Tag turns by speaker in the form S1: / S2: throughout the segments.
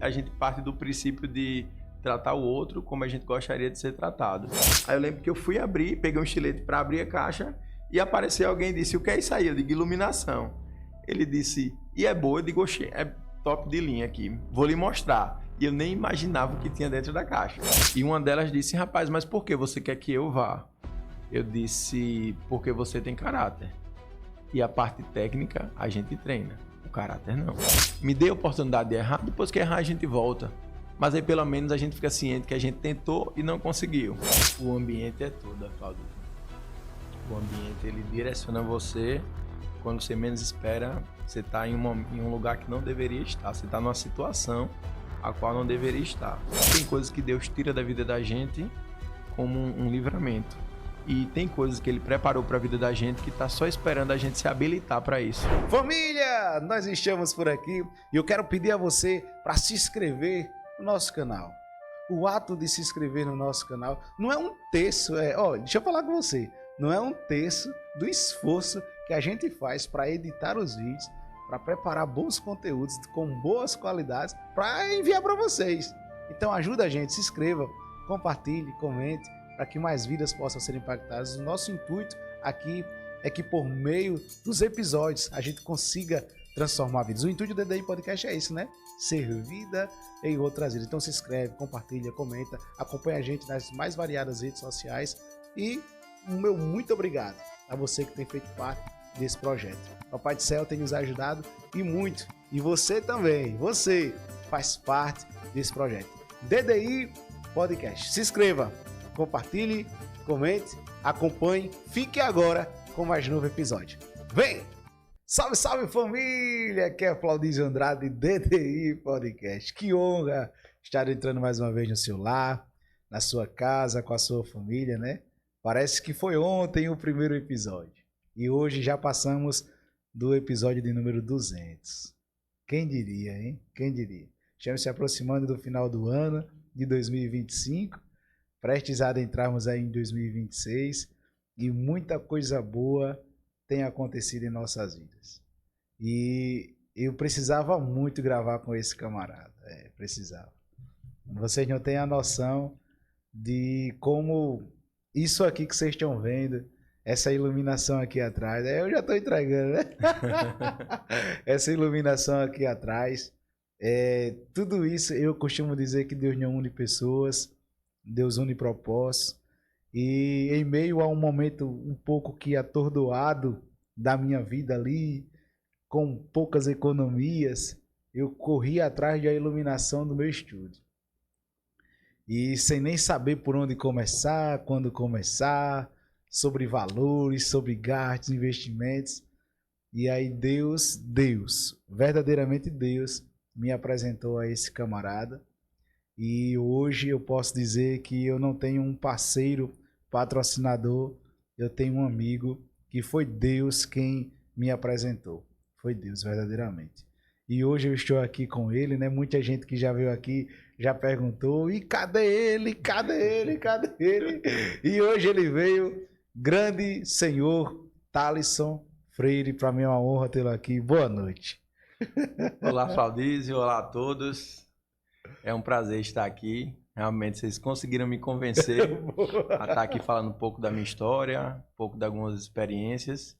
S1: a gente parte do princípio de tratar o outro como a gente gostaria de ser tratado. Aí eu lembro que eu fui abrir, peguei um estilete para abrir a caixa e apareceu alguém e disse, o que é isso aí? Eu digo, iluminação. Ele disse, e é boa? Eu digo, oxe, é top de linha aqui, vou lhe mostrar. E eu nem imaginava o que tinha dentro da caixa. E uma delas disse, rapaz, mas por que você quer que eu vá? Eu disse, porque você tem caráter. E a parte técnica a gente treina, o caráter não. Me dê a oportunidade de errar, depois que errar a gente volta. Mas aí pelo menos a gente fica ciente que a gente tentou e não conseguiu. O ambiente é tudo, Claudio. O ambiente ele direciona você quando você menos espera. Você está em um lugar que não deveria estar. Você está numa situação a qual não deveria estar. Tem coisas que Deus tira da vida da gente como um livramento. E tem coisas que Ele preparou para a vida da gente que está só esperando a gente se habilitar para isso.
S2: Família, nós estamos por aqui e eu quero pedir a você para se inscrever no nosso canal. O ato de se inscrever no nosso canal não é um terço, deixa eu falar com você, não é um terço do esforço que a gente faz para editar os vídeos, para preparar bons conteúdos com boas qualidades para enviar para vocês. Então ajuda a gente, se inscreva, compartilhe, comente, para que mais vidas possam ser impactadas. O nosso intuito aqui é que por meio dos episódios a gente consiga transformar vidas. O intuito do DDI Podcast é isso, né? Ser vida em outras vidas. Então se inscreve, compartilha, comenta, acompanha a gente nas mais variadas redes sociais e o meu muito obrigado a você que tem feito parte desse projeto. Papai do Céu tem nos ajudado e muito. E você também, você faz parte desse projeto. DDI Podcast. Se inscreva, compartilhe, comente, acompanhe. Fique agora com mais novo episódio. Vem! Salve, salve família! Aqui é Claudísio Andrade, DDI Podcast. Que honra estar entrando mais uma vez no seu lar, na sua casa, com a sua família, né? Parece que foi ontem o primeiro episódio. E hoje já passamos do episódio de número 200. Quem diria, hein? Quem diria? Estamos se aproximando do final do ano de 2025, prestes a entrarmos aí em 2026 e muita coisa boa tem acontecido em nossas vidas. E eu precisava muito gravar com esse camarada. Precisava. Vocês não têm a noção de como isso aqui que vocês estão vendo, essa iluminação aqui atrás, eu já estou entregando, né? Essa iluminação aqui atrás, tudo isso eu costumo dizer que Deus não une pessoas, Deus une propósitos. E em meio a um momento um pouco que atordoado da minha vida ali, com poucas economias, eu corri atrás da iluminação do meu estúdio. E sem nem saber por onde começar, quando começar, sobre valores, sobre gastos, investimentos. E aí Deus, verdadeiramente Deus, me apresentou a esse camarada. E hoje eu posso dizer que eu não tenho um parceiro patrocinador, eu tenho um amigo que foi Deus quem me apresentou. Foi Deus, verdadeiramente. E hoje eu estou aqui com ele, né? Muita gente que já veio aqui já perguntou, e cadê ele? Cadê ele? Cadê ele? E hoje ele veio, grande senhor Thalisson Freire, para mim é uma honra tê-lo aqui. Boa noite.
S1: Olá, Claudísio, olá a todos. É um prazer estar aqui. Realmente vocês conseguiram me convencer a estar aqui falando um pouco da minha história, um pouco de algumas experiências.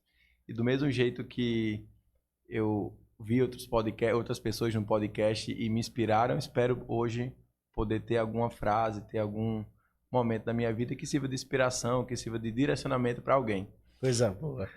S1: E do mesmo jeito que eu vi outras pessoas no podcast e me inspiraram, espero hoje poder ter alguma frase, ter algum momento da minha vida que sirva de inspiração, que sirva de direcionamento para alguém.
S2: Coisa boa.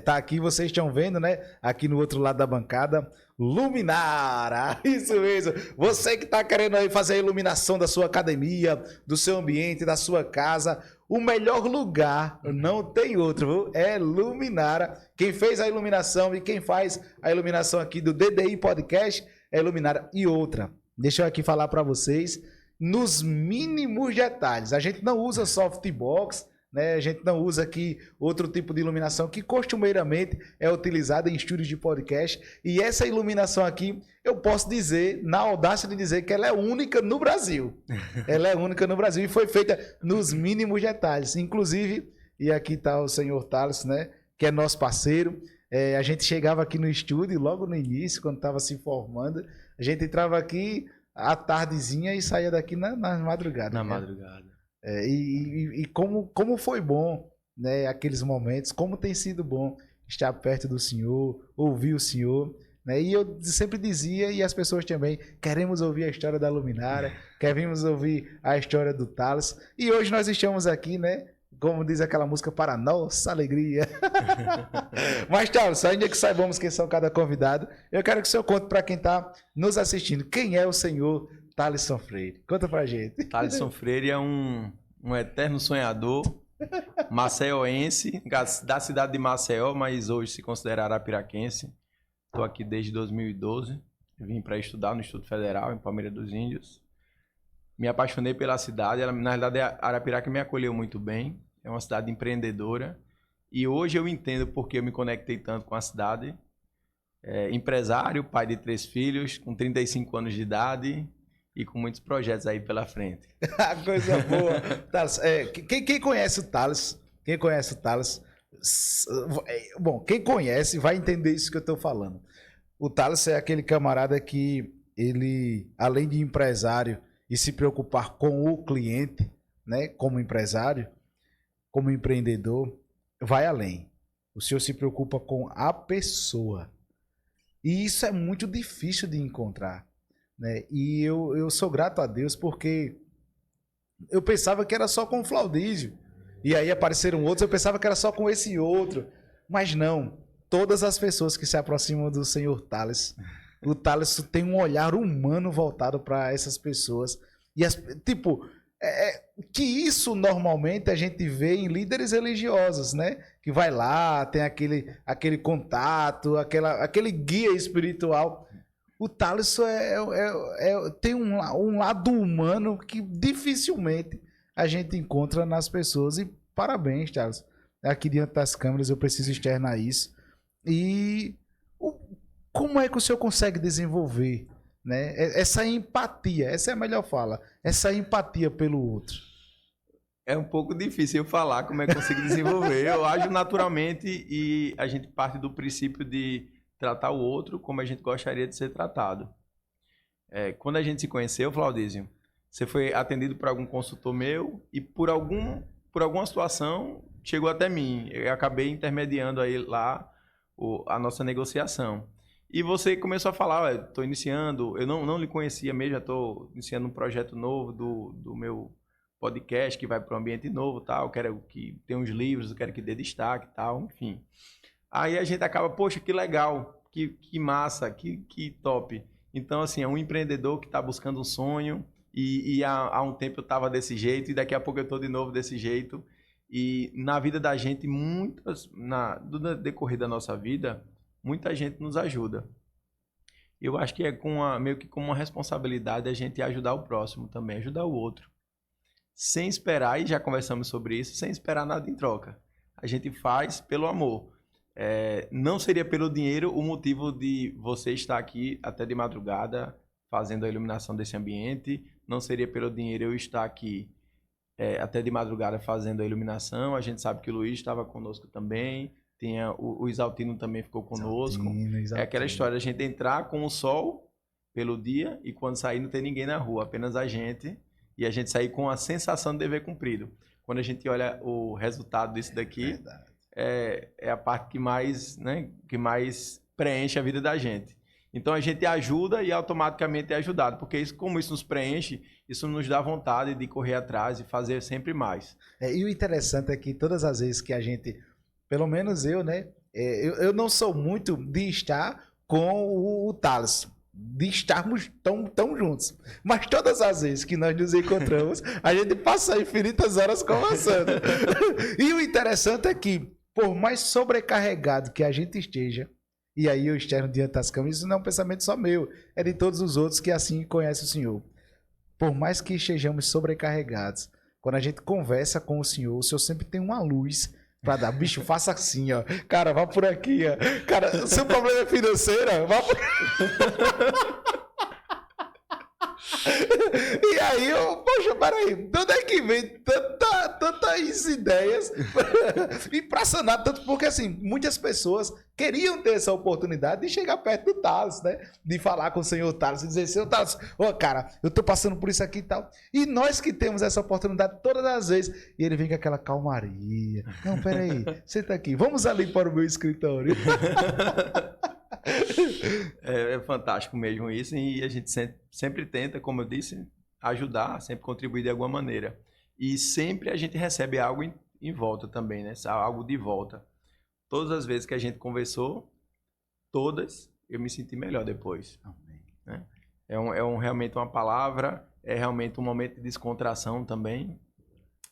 S2: Tá aqui, vocês estão vendo, né? Aqui no outro lado da bancada, Luminara. Isso mesmo. Você que tá querendo aí fazer a iluminação da sua academia, do seu ambiente, da sua casa, o melhor lugar, não tem outro, viu? É Luminara. Quem fez a iluminação e quem faz a iluminação aqui do DDI Podcast é Luminara. E outra, deixa eu aqui falar para vocês, nos mínimos detalhes. A gente não usa softbox, né? A gente não usa aqui outro tipo de iluminação que costumeiramente é utilizada em estúdios de podcast. E essa iluminação aqui, eu posso dizer, na audácia de dizer que ela é única no Brasil. Ela é única no Brasil e foi feita nos mínimos detalhes. Inclusive, e aqui está o senhor Thales, né? Que é nosso parceiro. A gente chegava aqui no estúdio, logo no início, quando estava se formando, a gente entrava aqui, à tardezinha e saía daqui na madrugada.
S1: Na
S2: né?
S1: madrugada.
S2: E como foi bom, né, aqueles momentos, como tem sido bom estar perto do Senhor, ouvir o Senhor, né? E eu sempre dizia, e as pessoas também, queremos ouvir a história da luminária, queremos ouvir a história do Thales, e hoje nós estamos aqui, né, como diz aquela música, para nossa alegria. Mas, Thales, ainda que saibamos quem são cada convidado, eu quero que o senhor conte para quem está nos assistindo, quem é o senhor Thaleson Freire? Conta pra gente.
S1: Thaleson Freire é um eterno sonhador, maceioense, da cidade de Maceió, mas hoje se considera arapiraquense. Estou aqui desde 2012, vim para estudar no Instituto Federal, em Palmeiras dos Índios. Me apaixonei pela cidade, ela, na realidade a Arapiraca me acolheu muito bem, é uma cidade empreendedora. E hoje eu entendo porque eu me conectei tanto com a cidade. Empresário, pai de 3 filhos, com 35 anos de idade e com muitos projetos aí pela frente.
S2: Coisa boa. Thales, quem conhece o Thales, bom, quem conhece vai entender isso que eu estou falando. O Thales é aquele camarada que ele, além de empresário e se preocupar com o cliente, né, como empresário, como empreendedor, vai além. O senhor se preocupa com a pessoa. E isso é muito difícil de encontrar, né? E eu sou grato a Deus porque eu pensava que era só com o Flaudísio. E aí apareceram outros, eu pensava que era só com esse outro. Mas não. Todas as pessoas que se aproximam do senhor Thales, o Thales tem um olhar humano voltado para essas pessoas. E que isso normalmente a gente vê em líderes religiosos, né? Que vai lá, tem aquele contato, aquele guia espiritual. O Thales tem um lado humano que dificilmente a gente encontra nas pessoas. E parabéns, Thales. Aqui diante das câmeras eu preciso externar isso. E como é que o senhor consegue desenvolver, né, essa empatia? Essa é a melhor fala. Essa empatia pelo outro.
S1: É um pouco difícil eu falar como é que eu consigo desenvolver. Eu ajo naturalmente e a gente parte do princípio de tratar o outro como a gente gostaria de ser tratado. Quando a gente se conheceu, Flaudísio, você foi atendido por algum consultor meu e por alguma situação chegou até mim. Eu acabei intermediando aí lá a nossa negociação. E você começou a falar, estou iniciando, eu não lhe conhecia mesmo, já estou iniciando um projeto novo do meu podcast que vai para um ambiente novo, tal, quero que tenha uns livros, eu quero que dê destaque, tal, enfim. Aí a gente acaba, poxa, que legal, que massa, que top. Então, assim, é um empreendedor que está buscando um sonho e há um tempo eu estava desse jeito e daqui a pouco eu estou de novo desse jeito. E na vida da gente, no decorrer da nossa vida, muita gente nos ajuda. Eu acho que é meio que como uma responsabilidade a gente ajudar o próximo também, ajudar o outro. Sem esperar, e já conversamos sobre isso, sem esperar nada em troca. A gente faz pelo amor. Não seria pelo dinheiro o motivo de você estar aqui até de madrugada fazendo a iluminação desse ambiente. Não seria pelo dinheiro eu estar aqui até de madrugada fazendo a iluminação. A gente sabe que o Luiz estava conosco também. O Isaltino também ficou conosco. Exaltino. É aquela história, a gente entrar com o sol pelo dia e quando sair não tem ninguém na rua, apenas a gente. E a gente sair com a sensação de dever cumprido. Quando a gente olha o resultado disso daqui, é a parte que mais preenche a vida da gente. Então a gente ajuda e automaticamente é ajudado, porque como isso nos preenche, isso nos dá vontade de correr atrás e fazer sempre mais.
S2: E o interessante é que todas as vezes que a gente, pelo menos eu, né, eu não sou muito de estar com o Thales, de estarmos tão juntos. Mas todas as vezes que nós nos encontramos, a gente passa infinitas horas conversando. E o interessante é que, por mais sobrecarregado que a gente esteja, e aí eu externo diante das câmeras, isso não é um pensamento só meu, é de todos os outros que assim conhecem o Senhor. Por mais que estejamos sobrecarregados, quando a gente conversa com o Senhor sempre tem uma luz pra dar. Bicho, faça assim, ó. Cara, vá por aqui, ó. Cara, seu problema é financeiro, vá por... E aí, poxa, peraí, de onde é que vem tantas ideias? E pra sanar tanto, porque assim, muitas pessoas queriam ter essa oportunidade de chegar perto do Thales, né? De falar com o senhor Thales e dizer, senhor Thales, cara, eu tô passando por isso aqui e tal. E nós que temos essa oportunidade todas as vezes. E ele vem com aquela calmaria. Não, peraí, senta aqui, vamos ali para o meu escritório.
S1: É fantástico mesmo isso, e a gente sempre tenta, como eu disse, ajudar, sempre contribuir de alguma maneira. E sempre a gente recebe algo em volta também, né? Algo de volta. Todas as vezes que a gente conversou, todas, eu me senti melhor depois.
S2: Amém.
S1: Né? Realmente uma palavra, é realmente um momento de descontração também.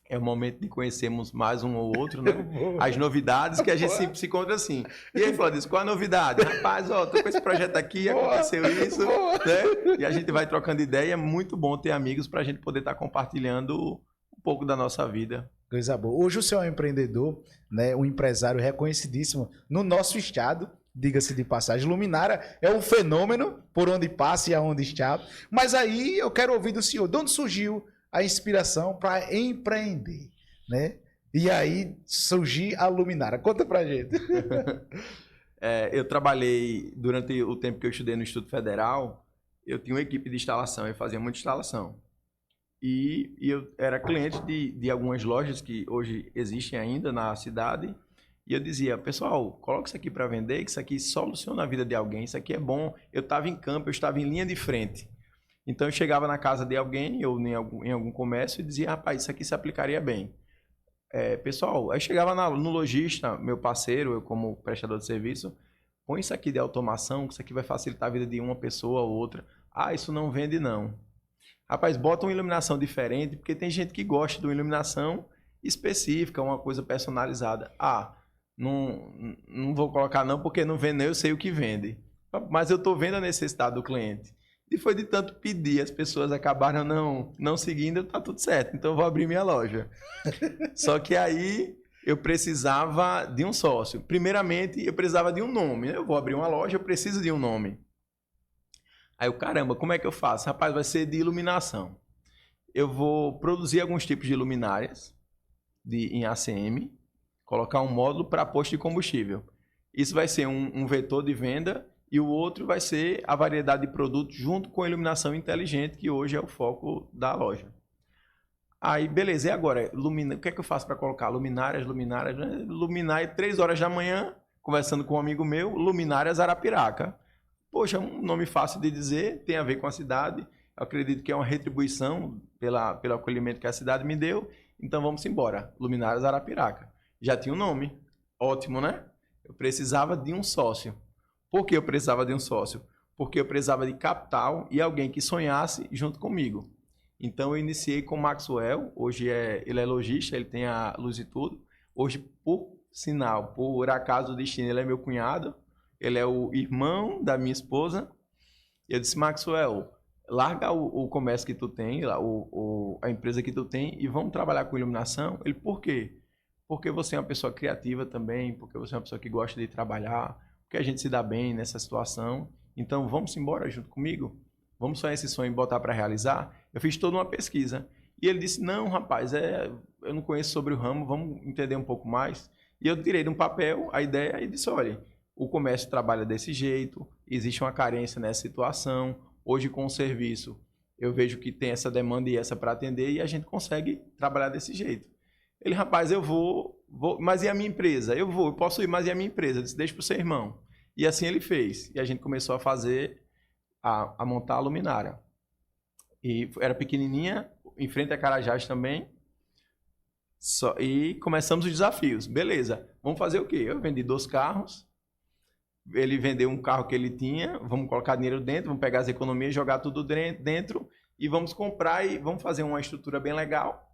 S1: É o momento de conhecermos mais um ou outro, né? As novidades que a gente sempre se encontra assim. E aí, Flávio, qual a novidade? Rapaz, ó, tô com esse projeto aqui, aconteceu isso, né? E a gente vai trocando ideia. É muito bom ter amigos para a gente poder estar compartilhando um pouco da nossa vida.
S2: Coisa boa. Hoje o senhor é um empreendedor, né? Um empresário reconhecidíssimo no nosso estado. Diga-se de passagem, Luminária é um fenômeno por onde passa e aonde está. Mas aí eu quero ouvir do senhor, de onde surgiu a inspiração para empreender, né? E aí surgiu a Luminária. Conta pra gente.
S1: Eu trabalhei, durante o tempo que eu estudei no Instituto Federal, eu tinha uma equipe de instalação, eu fazia muita instalação. E eu era cliente de algumas lojas que hoje existem ainda na cidade. E eu dizia, pessoal, coloca isso aqui para vender, que isso aqui soluciona a vida de alguém, isso aqui é bom. Eu estava em campo, eu estava em linha de frente. Então eu chegava na casa de alguém, ou em algum comércio, e dizia, rapaz, isso aqui se aplicaria bem. Pessoal, aí chegava no lojista, meu parceiro, eu como prestador de serviço, põe isso aqui de automação, que isso aqui vai facilitar a vida de uma pessoa ou outra. Ah, isso não vende não. Rapaz, bota uma iluminação diferente, porque tem gente que gosta de uma iluminação específica, uma coisa personalizada. Ah, não vou colocar não, porque não vende, eu sei o que vende. Mas eu estou vendo a necessidade do cliente. E foi de tanto pedir, as pessoas acabaram não seguindo, tá tudo certo, então eu vou abrir minha loja. Só que aí eu precisava de um sócio. Primeiramente, eu precisava de um nome. Eu vou abrir uma loja, eu preciso de um nome. Aí eu, caramba, como é que eu faço? Rapaz, vai ser de iluminação. Eu vou produzir alguns tipos de luminárias em ACM, colocar um módulo para posto de combustível. Isso vai ser um vetor de venda. E o outro vai ser a variedade de produtos junto com a iluminação inteligente, que hoje é o foco da loja. Aí, beleza, e agora? O que é que eu faço para colocar? Luminárias, né? Luminária, 3 horas da manhã, conversando com um amigo meu, Luminárias Arapiraca. Poxa, um nome fácil de dizer, tem a ver com a cidade. Eu acredito que é uma retribuição pelo acolhimento que a cidade me deu. Então vamos embora, Luminárias Arapiraca. Já tinha um nome, ótimo, né? Eu precisava de um sócio. Por que eu precisava de um sócio? Porque eu precisava de capital e alguém que sonhasse junto comigo. Então eu iniciei com o Maxwell, hoje ele é lojista, ele tem a Luz e Tudo. Hoje, por sinal, por acaso do destino, ele é meu cunhado, ele é o irmão da minha esposa. Eu disse, Maxwell, larga o comércio que tu tem, a empresa que tu tem, e vamos trabalhar com iluminação. Ele, por quê? Porque você é uma pessoa criativa também, porque você é uma pessoa que gosta de trabalhar, porque a gente se dá bem nessa situação. Então, vamos embora junto comigo? Vamos sonhar esse sonho e botar para realizar? Eu fiz toda uma pesquisa. E ele disse, não, rapaz, eu não conheço sobre o ramo, vamos entender um pouco mais. E eu tirei de um papel a ideia e disse, olha, o comércio trabalha desse jeito, existe uma carência nessa situação. Hoje, com o serviço, eu vejo que tem essa demanda e essa para atender e a gente consegue trabalhar desse jeito. Ele, rapaz, eu vou, mas e a minha empresa? Eu posso ir, mas e a minha empresa? Eu disse, deixa pro seu irmão. E assim ele fez. E a gente começou a montar a luminária. E era pequenininha, em frente a Carajás também. E começamos os desafios. Beleza, vamos fazer o quê? Eu vendi 2 carros. Ele vendeu um carro que ele tinha. Vamos colocar dinheiro dentro, vamos pegar as economias, jogar tudo dentro. E vamos comprar e vamos fazer uma estrutura bem legal.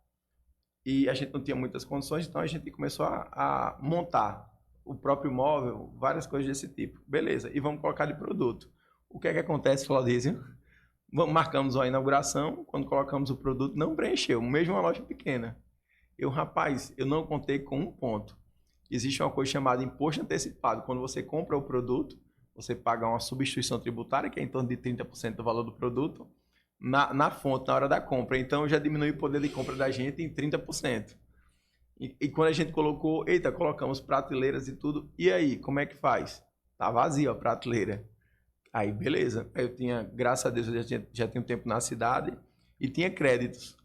S1: E a gente não tinha muitas condições, então a gente começou a montar o próprio móvel, várias coisas desse tipo. Beleza, e vamos colocar de produto. O que é que acontece, Claudísio? Marcamos a inauguração, quando colocamos o produto, não preencheu, mesmo uma loja pequena. Rapaz, eu não contei com um ponto. Existe uma coisa chamada imposto antecipado. Quando você compra o produto, você paga uma substituição tributária, que é em torno de 30% do valor do produto, na fonte, na hora da compra. Então, já diminui o poder de compra da gente em 30%. E quando a gente colocou, eita, colocamos prateleiras e tudo, e aí, como é que faz? Tá vazia a prateleira. Aí, beleza. Eu tinha, graças a Deus, eu já tinha um tempo na cidade e tinha créditos.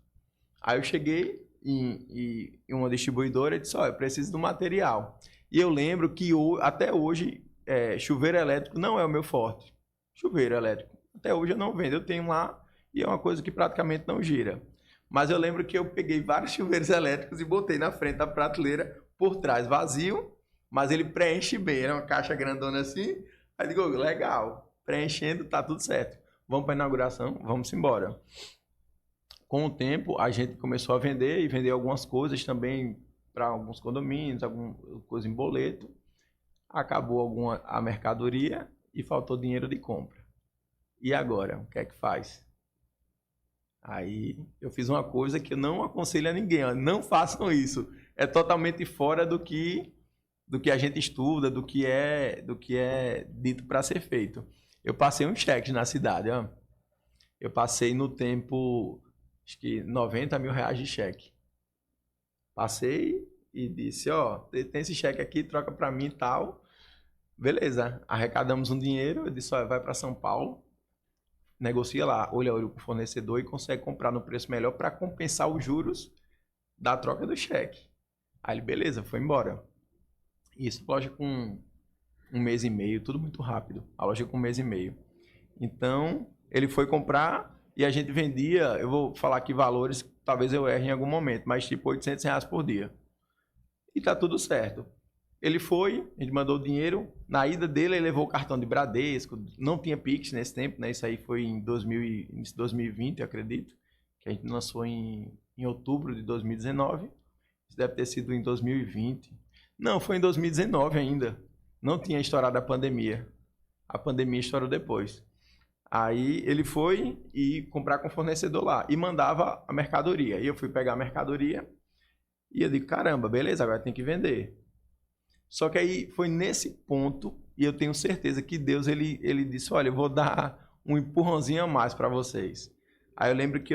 S1: Aí eu cheguei em uma distribuidora e disse, olha, eu preciso do material. E eu lembro que até hoje, chuveiro elétrico não é o meu forte. Chuveiro elétrico. Até hoje eu não vendo. Eu tenho lá e é uma coisa que praticamente não gira. Mas eu lembro que eu peguei vários chuveiros elétricos e botei na frente da prateleira, por trás vazio, mas ele preenche bem. Era uma caixa grandona assim. Aí digo, legal, preenchendo, tá tudo certo. Vamos para a inauguração, vamos embora. Com o tempo, a gente começou a vender e vender algumas coisas também para alguns condomínios, alguma coisa em boleto. Acabou a mercadoria e faltou dinheiro de compra. E agora, o que é que faz? Aí eu fiz uma coisa que eu não aconselho a ninguém, ó, não façam isso. É totalmente fora do que a gente estuda, do que é dito para ser feito. Eu passei um cheque na cidade, ó. Eu passei no tempo, acho que R$90 mil de cheque. Passei e disse, ó, tem esse cheque aqui, troca para mim e tal. Beleza, arrecadamos um dinheiro, eu disse, ó, vai para São Paulo. Negocia lá, olha a olho com o fornecedor e consegue comprar no preço melhor para compensar os juros da troca do cheque. Aí ele, beleza, foi embora. Isso, loja com 1 mês e meio, tudo muito rápido. A loja com 1 mês e meio. Então, ele foi comprar e a gente vendia, eu vou falar aqui valores, talvez eu erre em algum momento, mas tipo R$800 por dia. E tá tudo certo. Ele foi, a gente mandou o dinheiro. Na ida dele, ele levou o cartão de Bradesco. Não tinha Pix nesse tempo, né? Isso aí foi em 2020, eu acredito. Que a gente lançou em outubro de 2019. Isso deve ter sido em 2020. Não, foi em 2019 ainda. Não tinha estourado a pandemia. A pandemia estourou depois. Aí ele foi e comprar com o fornecedor lá. E mandava a mercadoria. E eu fui pegar a mercadoria. E eu digo, caramba, beleza, agora tem que vender. Só que aí foi nesse ponto, e eu tenho certeza que Deus, ele disse, olha, eu vou dar um empurrãozinho a mais para vocês. Aí eu lembro que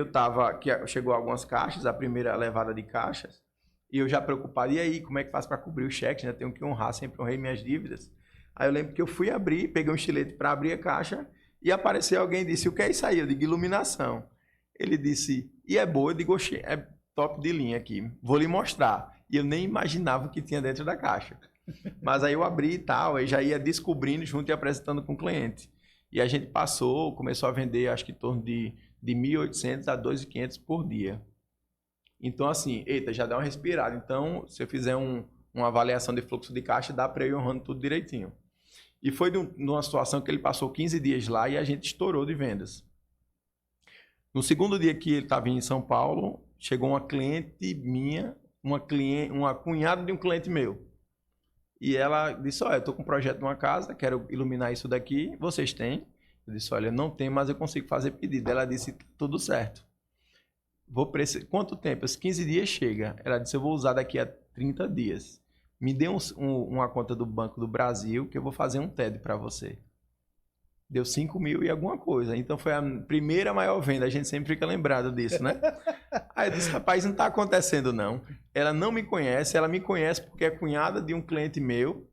S1: chegou algumas caixas, a primeira levada de caixas, e eu já preocupado, e aí, como é que faz para cobrir o cheque, né? Tenho que honrar, sempre honrei minhas dívidas. Aí eu lembro que eu fui abrir, peguei um estilete para abrir a caixa, e apareceu alguém e disse, o que é isso aí? Eu digo, iluminação. Ele disse, e é boa? Eu digo, oxe, é top de linha aqui, vou lhe mostrar. E eu nem imaginava o que tinha dentro da caixa. Mas aí eu abri e tal, aí já ia descobrindo junto e apresentando com o cliente. E a gente começou a vender, acho que em torno de 1.800 a 2.500 por dia. Então, assim, eita, já dá uma respirada. Então, se eu fizer uma avaliação de fluxo de caixa, dá para eu ir honrando tudo direitinho. E foi numa situação que ele passou 15 dias lá e a gente estourou de vendas. No segundo dia que ele estava em São Paulo, chegou uma cliente minha, uma cunhada de um cliente meu. E ela disse, olha, eu estou com um projeto numa casa, quero iluminar isso daqui, vocês têm? Eu disse, olha, não tem, mas eu consigo fazer pedido. Ela disse, tudo certo. Quanto tempo? Os 15 dias chega. Ela disse, eu vou usar daqui a 30 dias. Me dê uma conta do Banco do Brasil que eu vou fazer um TED para você. Deu 5 mil e alguma coisa. Então foi a primeira maior venda. A gente sempre fica lembrado disso, né? Aí eu disse, rapaz, não está acontecendo não. Ela não me conhece, ela me conhece porque é cunhada de um cliente meu.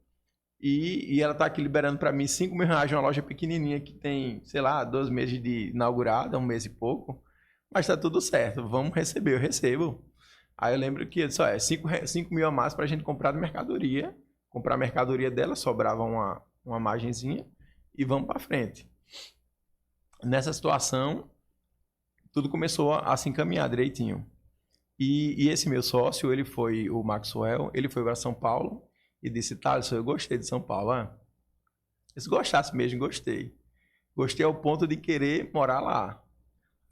S1: E ela está aqui liberando para mim 5 mil reais de uma loja pequenininha que tem, sei lá, 2 meses de inaugurada, 1 mês e pouco. Mas está tudo certo, vamos receber, eu recebo. Aí eu lembro que eu disse, olha, 5 mil a mais para a gente comprar de mercadoria. Comprar a mercadoria dela, sobrava uma margenzinha. E vamos para frente. Nessa situação, tudo começou a se encaminhar direitinho. E esse meu sócio, o Maxwell, ele foi para São Paulo e disse, Thales, eu gostei de São Paulo. Se gostasse mesmo, gostei. Gostei ao ponto de querer morar lá.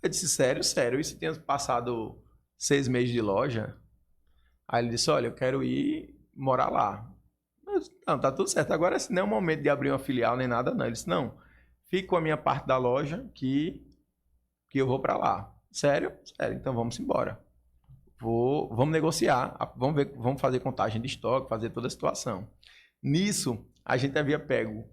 S1: Eu disse, sério? Isso tinha passado 6 meses de loja. Aí ele disse, olha, eu quero ir morar lá. Não, tá tudo certo. Agora, esse não é o momento de abrir uma filial nem nada, não. Ele disse, não, fique com a minha parte da loja que eu vou para lá. Sério? Sério. Então, vamos embora. Vamos negociar, vamos ver, vamos fazer contagem de estoque, fazer toda a situação. Nisso, a gente havia pego,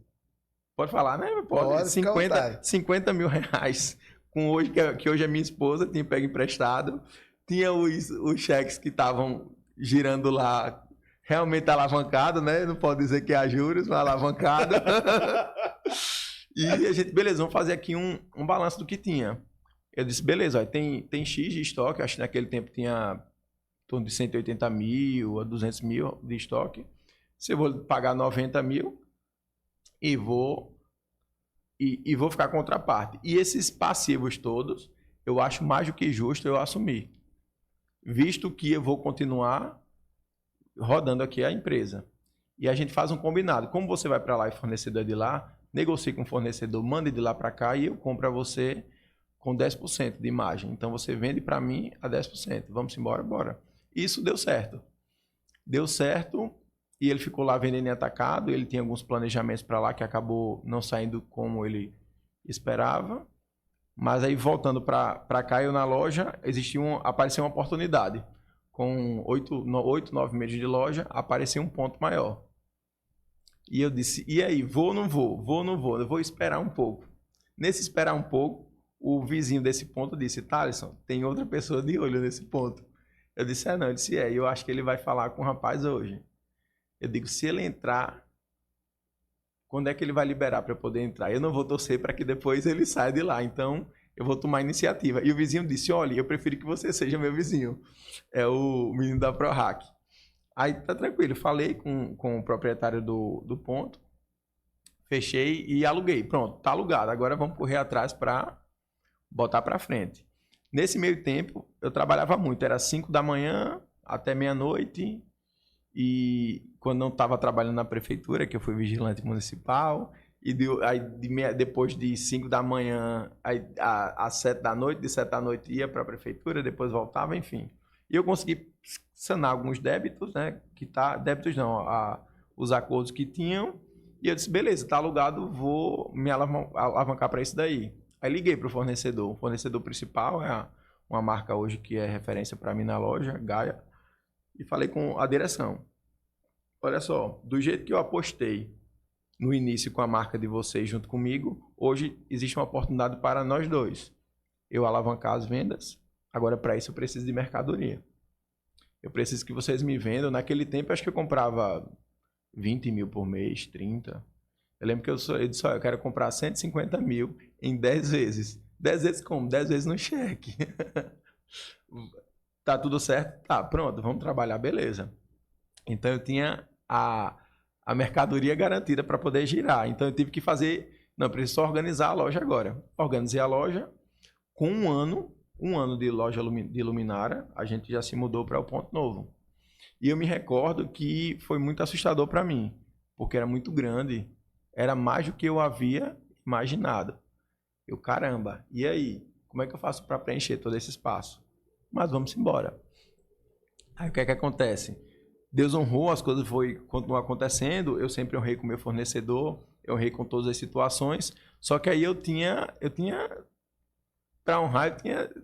S1: pode falar, né? Pode 50 mil reais, com hoje, que hoje é minha esposa, tinha pego emprestado, tinha os cheques que estavam girando lá, realmente alavancado, né? Não pode dizer que é a juros, mas alavancado. E a gente, beleza, vamos fazer aqui um balanço do que tinha. Eu disse, beleza, ó, tem X de estoque, acho que naquele tempo tinha em torno de 180 mil a 200 mil de estoque. Se eu vou pagar 90 mil e vou ficar com outra parte. E esses passivos todos, eu acho mais do que justo eu assumir. Visto que eu vou continuar rodando aqui a empresa. E a gente faz um combinado. Como você vai para lá e fornecedor é de lá, negocie com o fornecedor, mande de lá para cá e eu compro para você com 10% de margem. Então você vende para mim a 10%. Vamos embora, bora. Isso deu certo. Deu certo e ele ficou lá vendendo em atacado. Ele tinha alguns planejamentos para lá que acabou não saindo como ele esperava. Mas aí voltando para cá, eu na loja, apareceu uma oportunidade. Com 8, 9 meses de loja, apareceu um ponto maior. E eu disse, e aí, vou ou não vou? Vou ou não vou? Eu vou esperar um pouco. Nesse esperar um pouco, o vizinho desse ponto disse, Thaleson, tem outra pessoa de olho nesse ponto. Eu disse, não. Ele disse, eu acho que ele vai falar com o rapaz hoje. Eu digo, se ele entrar, quando é que ele vai liberar para eu poder entrar? Eu não vou torcer para que depois ele saia de lá. Então, eu vou tomar a iniciativa. E o vizinho disse, olha, eu prefiro que você seja meu vizinho. É o menino da ProHack. Aí tá tranquilo, falei com o proprietário do ponto, fechei e aluguei. Pronto, tá alugado. Agora vamos correr atrás para botar para frente. Nesse meio tempo, eu trabalhava muito. Era 5 da manhã até meia-noite. E quando não estava trabalhando na prefeitura, que eu fui vigilante municipal, e depois de 5 da manhã às 7 da noite, de 7 da noite ia para a prefeitura, depois voltava, enfim. E eu consegui sanar alguns débitos, né? Débitos não, os acordos que tinham. E eu disse, beleza, tá alugado, vou me alavancar para isso daí. Aí liguei para o fornecedor. O fornecedor principal é uma marca hoje que é referência para mim na loja, Gaia. E falei com a direção. Olha só, do jeito que eu apostei no início com a marca de vocês junto comigo, hoje existe uma oportunidade para nós dois. Eu alavancar as vendas. Agora, para isso, eu preciso de mercadoria. Eu preciso que vocês me vendam. Naquele tempo, acho que eu comprava 20 mil por mês, 30. Eu lembro que eu disse, eu quero comprar 150 mil em 10 vezes. 10 vezes como? 10 vezes no cheque. Tá tudo certo? Tá, pronto, vamos trabalhar, beleza. Então, eu tinha a mercadoria garantida para poder girar. Então, eu tive que fazer... Não, eu preciso só organizar a loja agora. Organizei a loja com um ano de loja de luminária, a gente já se mudou para o ponto novo. E eu me recordo que foi muito assustador para mim, porque era muito grande, era mais do que eu havia imaginado. Eu, caramba, e aí? Como é que eu faço para preencher todo esse espaço? Mas vamos embora. Aí o que é que acontece? Deus honrou, as coisas continuam acontecendo, eu sempre honrei com o meu fornecedor, eu honrei com todas as situações, só que aí eu tinha para honrar,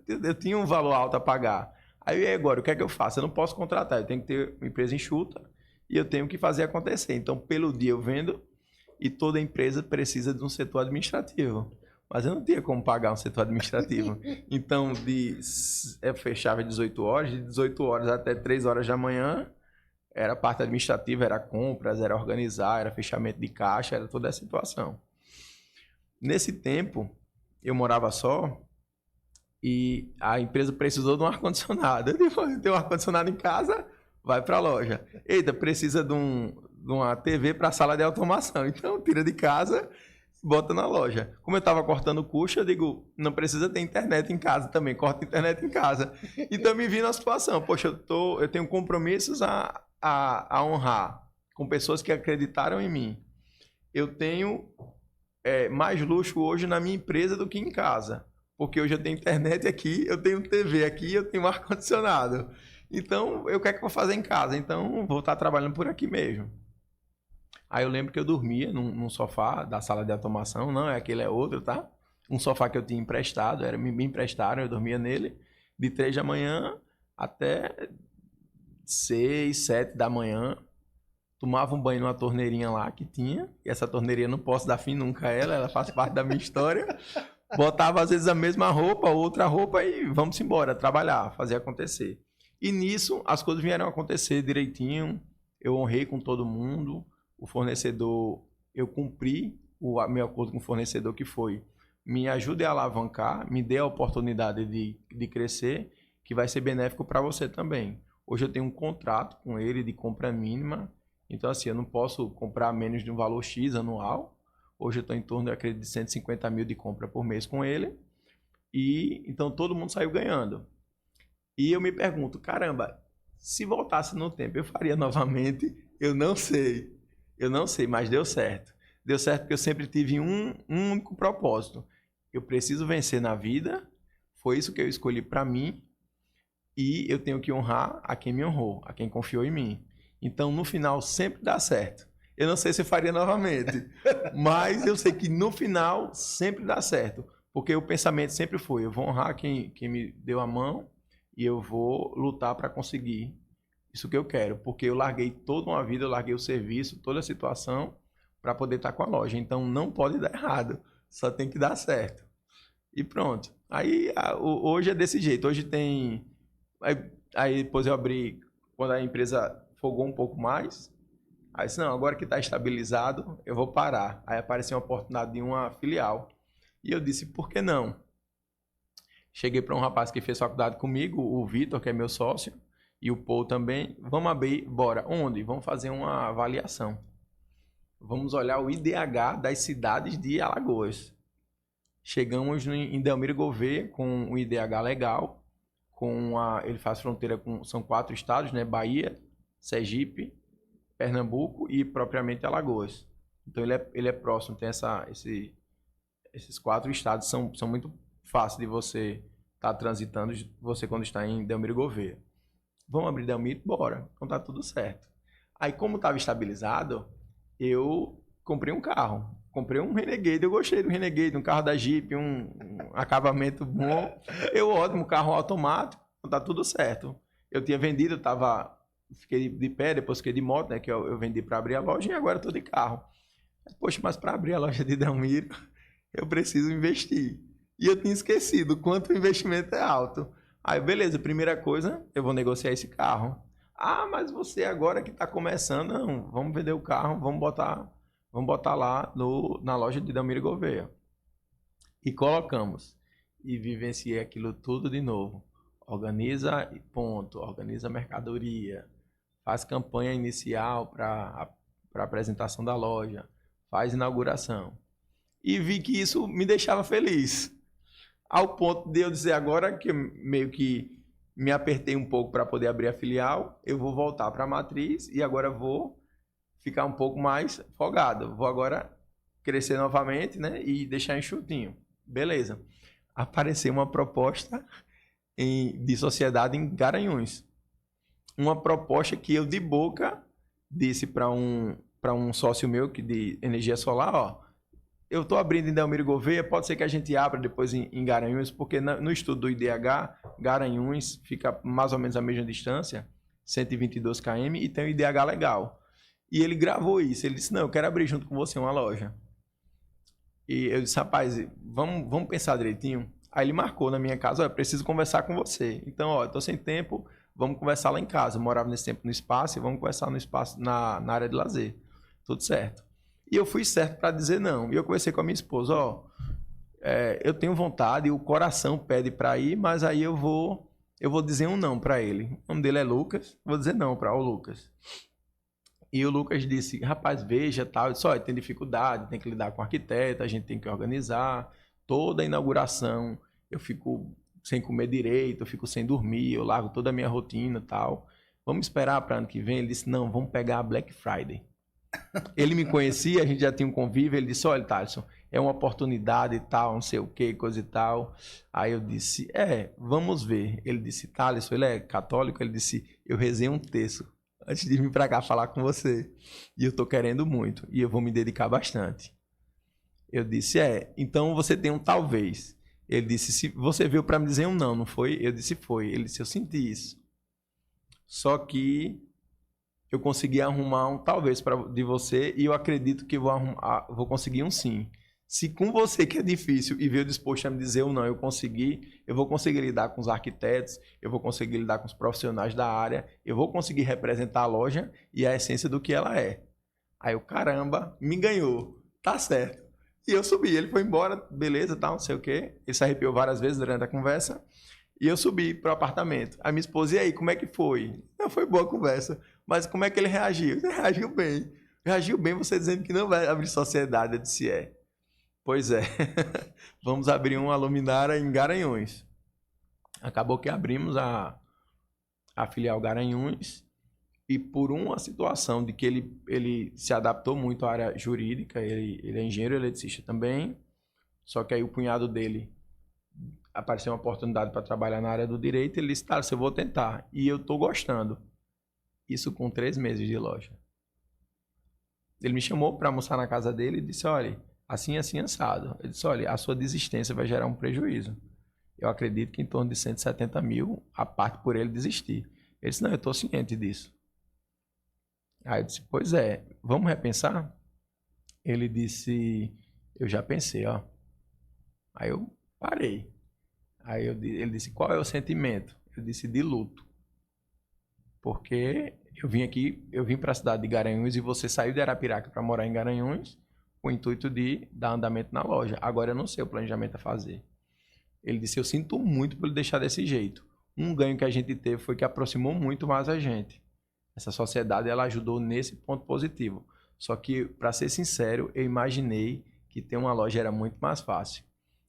S1: eu tinha um valor alto a pagar. Aí agora, o que é que eu faço? Eu não posso contratar, eu tenho que ter uma empresa enxuta e eu tenho que fazer acontecer. Então, pelo dia eu vendo e toda empresa precisa de um setor administrativo. Mas eu não tinha como pagar um setor administrativo. Então, eu fechava às 18 horas, de 18 horas até 3 horas da manhã, era a parte administrativa, era compras, era organizar, era fechamento de caixa, era toda essa situação. Nesse tempo, eu morava só, e a empresa precisou de um ar-condicionado. Eu disse, tem um ar-condicionado em casa, vai para a loja. Eita, precisa de uma TV para a sala de automação. Então, tira de casa, bota na loja. Como eu estava cortando custo, eu digo, não precisa ter internet em casa também, corta internet em casa. Então, me vi na situação. Poxa, eu tenho compromissos a honrar com pessoas que acreditaram em mim. Eu tenho mais luxo hoje na minha empresa do que em casa. Porque hoje eu tenho internet aqui, eu tenho TV aqui, eu tenho ar-condicionado. Então, eu quero que eu vou fazer em casa. Então, vou estar trabalhando por aqui mesmo. Aí eu lembro que eu dormia num sofá da sala de automação. Não, aquele é outro, tá? Um sofá que eu tinha emprestado, me emprestaram, eu dormia nele. De 3 da manhã até 6, 7 da manhã. Tomava um banho numa torneirinha lá que tinha. E essa torneirinha não posso dar fim nunca a ela faz parte da minha história. Botava às vezes a mesma roupa, outra roupa e vamos embora, trabalhar, fazer acontecer. E nisso, as coisas vieram acontecer direitinho. Eu honrei com todo mundo. O fornecedor, eu cumpri o meu acordo com o fornecedor, que foi: me ajude a alavancar, me dê a oportunidade de crescer, que vai ser benéfico para você também. Hoje eu tenho um contrato com ele de compra mínima. Então, assim, eu não posso comprar menos de um valor X anual. Hoje eu estou em torno, eu acredito, de 150 mil de compra por mês com ele. E então todo mundo saiu ganhando. E eu me pergunto, caramba, se voltasse no tempo, eu faria novamente? Eu não sei. Eu não sei, mas deu certo. Deu certo porque eu sempre tive um único propósito. Eu preciso vencer na vida. Foi isso que eu escolhi para mim. E eu tenho que honrar a quem me honrou, a quem confiou em mim. Então, no final, sempre dá certo. Eu não sei se eu faria novamente, mas eu sei que no final sempre dá certo. Porque o pensamento sempre foi: eu vou honrar quem me deu a mão e eu vou lutar para conseguir isso que eu quero. Porque eu larguei toda uma vida, eu larguei o serviço, toda a situação para poder estar com a loja. Então, não pode dar errado, só tem que dar certo. E pronto. Aí, hoje é desse jeito. Hoje tem... Aí depois eu abri, quando a empresa folgou um pouco mais. Aí disse, não, agora que está estabilizado, eu vou parar. Aí apareceu uma oportunidade de uma filial. E eu disse, por que não? Cheguei para um rapaz que fez faculdade comigo, o Vitor, que é meu sócio, e o Paul também. Vamos abrir, bora. Onde? Vamos fazer uma avaliação. Vamos olhar o IDH das cidades de Alagoas. Chegamos em Delmiro Gouveia com o IDH legal. Ele faz fronteira com... São 4 estados, né? Bahia, Sergipe, Pernambuco e propriamente Alagoas. Então ele é próximo, tem esses 4 estados são muito fáceis de você estar transitando, você quando está em Delmiro Gouveia. Vamos abrir Delmiro? Bora. Então tá tudo certo. Aí, como estava estabilizado, eu comprei um carro. Comprei um Renegade, eu gostei do Renegade, um carro da Jeep, um acabamento bom. Ótimo, carro automático, então tá tudo certo. Eu tinha vendido, fiquei de pé, depois fiquei de moto, né, que eu vendi para abrir a loja, e agora estou de carro. Poxa, mas para abrir a loja de Delmiro, eu preciso investir. E eu tinha esquecido quanto o investimento é alto. Aí, beleza, primeira coisa, eu vou negociar esse carro. Ah, mas você agora que está começando, não, vamos vender o carro, vamos botar lá na loja de Delmiro Gouveia. E colocamos. E vivenciei aquilo tudo de novo. Organiza ponto, organiza mercadoria, faz campanha inicial para apresentação da loja, faz inauguração. E vi que isso me deixava feliz. Ao ponto de eu dizer agora que meio que me apertei um pouco para poder abrir a filial, eu vou voltar para a matriz e agora vou ficar um pouco mais folgado. Vou agora crescer novamente, né? E deixar enxutinho. Beleza. Apareceu uma proposta de sociedade em Garanhuns. Uma proposta que eu de boca disse para um sócio meu de energia solar, ó, eu estou abrindo em Delmiro Gouveia, pode ser que a gente abra depois em Garanhuns, porque no estudo do IDH, Garanhuns fica mais ou menos a mesma distância, 122 km, e tem o IDH legal. E ele gravou isso, ele disse, não, eu quero abrir junto com você uma loja. E eu disse, rapaz, vamos pensar direitinho. Aí ele marcou na minha casa, ó, eu preciso conversar com você. Então, ó, eu tô sem tempo, vamos conversar lá em casa. Eu morava nesse tempo no espaço e vamos conversar no espaço, na área de lazer. Tudo certo. E eu fui certo para dizer não. E eu conversei com a minha esposa, ó, eu tenho vontade, o coração pede para ir, mas aí eu vou dizer um não para ele. O nome dele é Lucas, vou dizer não para o Lucas. E o Lucas disse, rapaz, veja, tal, eu disse, olha, tem dificuldade, tem que lidar com arquiteto, a gente tem que organizar, toda a inauguração, eu fico sem comer direito, eu fico sem dormir, eu largo toda a minha rotina e tal. Vamos esperar para ano que vem? Ele disse, não, vamos pegar a Black Friday. Ele me conhecia, a gente já tinha um convívio, ele disse, olha, Thaleson, é uma oportunidade e tal, não sei o que, coisa e tal. Aí eu disse, vamos ver. Ele disse, Thaleson, ele é católico, ele disse, eu rezei um terço antes de vir para cá falar com você. E eu tô querendo muito, e eu vou me dedicar bastante. Eu disse, então você tem um talvez. Ele disse, se você veio para me dizer um não, não foi? Eu disse, foi. Ele disse, eu senti isso. Só que eu consegui arrumar um talvez de você e eu acredito que vou conseguir um sim. Se com você que é difícil e veio disposto a me dizer ou não, eu vou conseguir lidar com os arquitetos, eu vou conseguir lidar com os profissionais da área, eu vou conseguir representar a loja e a essência do que ela é. Aí eu, caramba, me ganhou, tá certo. E eu subi, ele foi embora, beleza, tal, não sei o quê. Ele se arrepiou várias vezes durante a conversa. E eu subi pro apartamento. A minha esposa, e aí, como é que foi? Não, foi boa a conversa. Mas como é que ele reagiu? Ele reagiu bem. Reagiu bem você dizendo que não vai abrir sociedade. Eu disse, Pois é. Vamos abrir uma luminária em Garanhuns. Acabou que abrimos a filial Garanhuns. E por uma situação de que ele se adaptou muito à área jurídica, ele é engenheiro eletricista também, só que aí o cunhado dele apareceu uma oportunidade para trabalhar na área do direito, ele disse, tá, eu vou tentar, e eu tô gostando. Isso com 3 meses de loja. Ele me chamou para almoçar na casa dele e disse, olha, assim, assim, assado. Ele disse, olha, a sua desistência vai gerar um prejuízo. Eu acredito que em torno de 170 mil, a parte por ele desistir. Ele disse, não, eu estou ciente disso. Aí eu disse, pois é, vamos repensar? Ele disse, eu já pensei, ó. Aí eu parei. Aí ele disse, qual é o sentimento? Eu disse, de luto. Porque eu vim para a cidade de Garanhuns e você saiu de Arapiraca para morar em Garanhuns com o intuito de dar andamento na loja. Agora eu não sei o planejamento a fazer. Ele disse, eu sinto muito por ele deixar desse jeito. Um ganho que a gente teve foi que aproximou muito mais a gente. Essa sociedade, ela ajudou nesse ponto positivo. Só que, para ser sincero, eu imaginei que ter uma loja era muito mais fácil.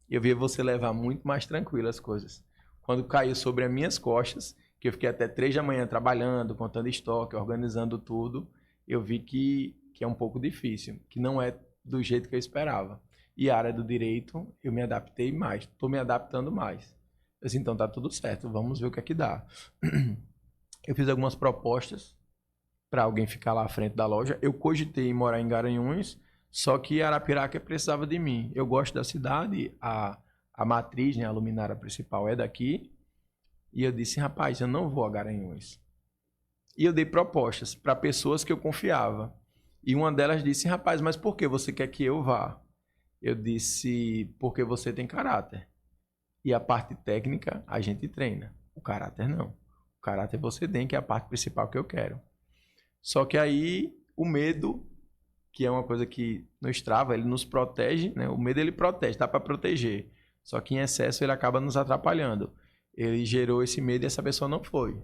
S1: Eu via você levar muito mais tranquilo as coisas. Quando caiu sobre as minhas costas, que eu fiquei até 3 da manhã trabalhando, contando estoque, organizando tudo, eu vi que é um pouco difícil, que não é do jeito que eu esperava. E a área do direito, eu me adaptei mais, estou me adaptando mais. Eu disse, então tá tudo certo, vamos ver o que é que dá. Eu fiz algumas propostas para alguém ficar lá à frente da loja. Eu cogitei em morar em Garanhuns, só que Arapiraca precisava de mim. Eu gosto da cidade, a matriz, né, a luminária principal é daqui. E eu disse, rapaz, eu não vou a Garanhuns. E eu dei propostas para pessoas que eu confiava. E uma delas disse, rapaz, mas por que você quer que eu vá? Eu disse, porque você tem caráter. E a parte técnica a gente treina. O caráter não. O caráter você tem, que é a parte principal que eu quero. Só que aí o medo, que é uma coisa que nos trava, ele nos protege, né? O medo ele protege, dá para proteger. Só que em excesso ele acaba nos atrapalhando. Ele gerou esse medo e essa pessoa não foi.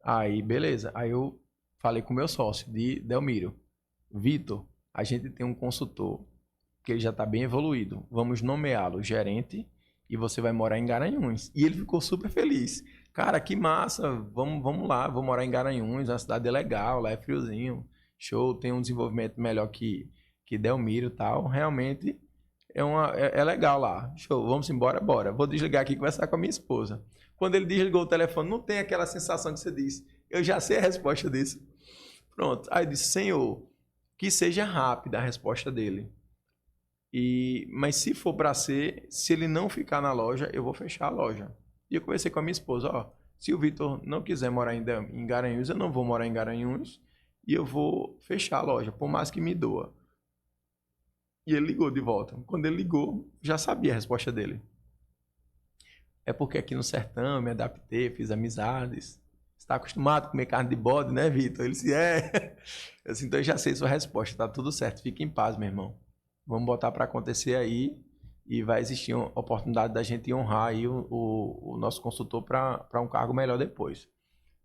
S1: Aí, beleza. Aí eu falei com o meu sócio, de Delmiro. Vitor, a gente tem um consultor que ele já está bem evoluído. Vamos nomeá-lo gerente e você vai morar em Garanhuns. E ele ficou super feliz. Cara, que massa, vamos lá, vou morar em Garanhuns, a cidade é legal, lá é friozinho, show, tem um desenvolvimento melhor que Delmiro e tal. Realmente é legal lá, show, vamos embora, bora. Vou desligar aqui e conversar com a minha esposa. Quando ele desligou o telefone, não tem aquela sensação que você diz, eu já sei a resposta disso. Pronto, aí eu disse, Senhor, que seja rápida a resposta dele. Mas se for para ser, se ele não ficar na loja, eu vou fechar a loja. E eu conversei com a minha esposa, ó, se o Vitor não quiser morar em Garanhuns, eu não vou morar em Garanhuns e eu vou fechar a loja, por mais que me doa. E ele ligou de volta. Quando ele ligou, já sabia a resposta dele. É porque aqui no sertão eu me adaptei, fiz amizades. Você está acostumado a comer carne de bode, né, Vitor? Ele disse, Eu disse, então eu já sei sua resposta, tá tudo certo, fique em paz, meu irmão. Vamos botar para acontecer aí e vai existir uma oportunidade da gente honrar aí o nosso consultor para um cargo melhor depois.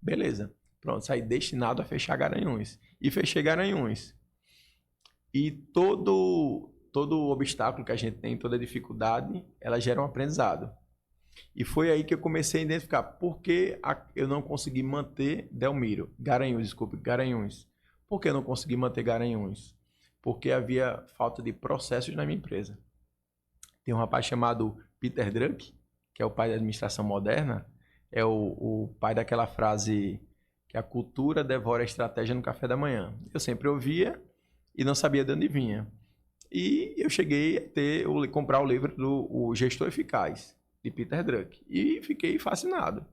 S1: Beleza. Pronto, saí destinado a fechar Garanhuns. E fechei Garanhuns. E todo obstáculo que a gente tem, toda dificuldade, ela gera um aprendizado. E foi aí que eu comecei a identificar por que eu não consegui manter Garanhuns. Por que eu não consegui manter Garanhuns? Porque havia falta de processos na minha empresa. Tem um rapaz chamado Peter Drucker, que é o pai da administração moderna, é o pai daquela frase que a cultura devora a estratégia no café da manhã. Eu sempre ouvia e não sabia de onde vinha. E eu cheguei a comprar o livro do Gestor Eficaz, de Peter Drucker, e fiquei fascinado.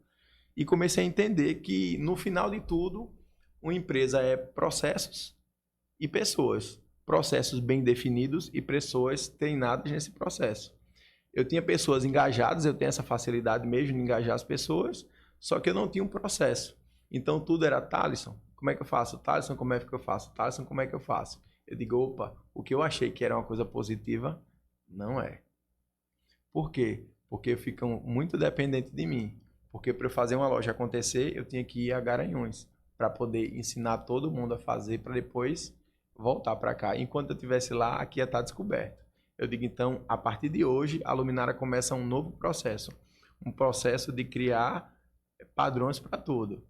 S1: E comecei a entender que, no final de tudo, uma empresa é processos e pessoas. processos bem definidos e pessoas treinadas nesse processo. Eu tinha pessoas engajadas, eu tenho essa facilidade mesmo de engajar as pessoas, só que eu não tinha um processo. Então tudo era: Thalisson, como é que eu faço? Thalisson, como é que eu faço? Thalisson, como é que eu faço? Eu digo: opa, o que eu achei que era uma coisa positiva, não é. Por quê? Porque ficam muito dependentes de mim. Porque para eu fazer uma loja acontecer, eu tinha que ir a Garanhuns para poder ensinar todo mundo a fazer, para depois voltar para cá. Enquanto eu estivesse lá, aqui ia estar descoberto. Eu digo: então, a partir de hoje, a Luminária começa um novo processo. Um processo de criar padrões para tudo.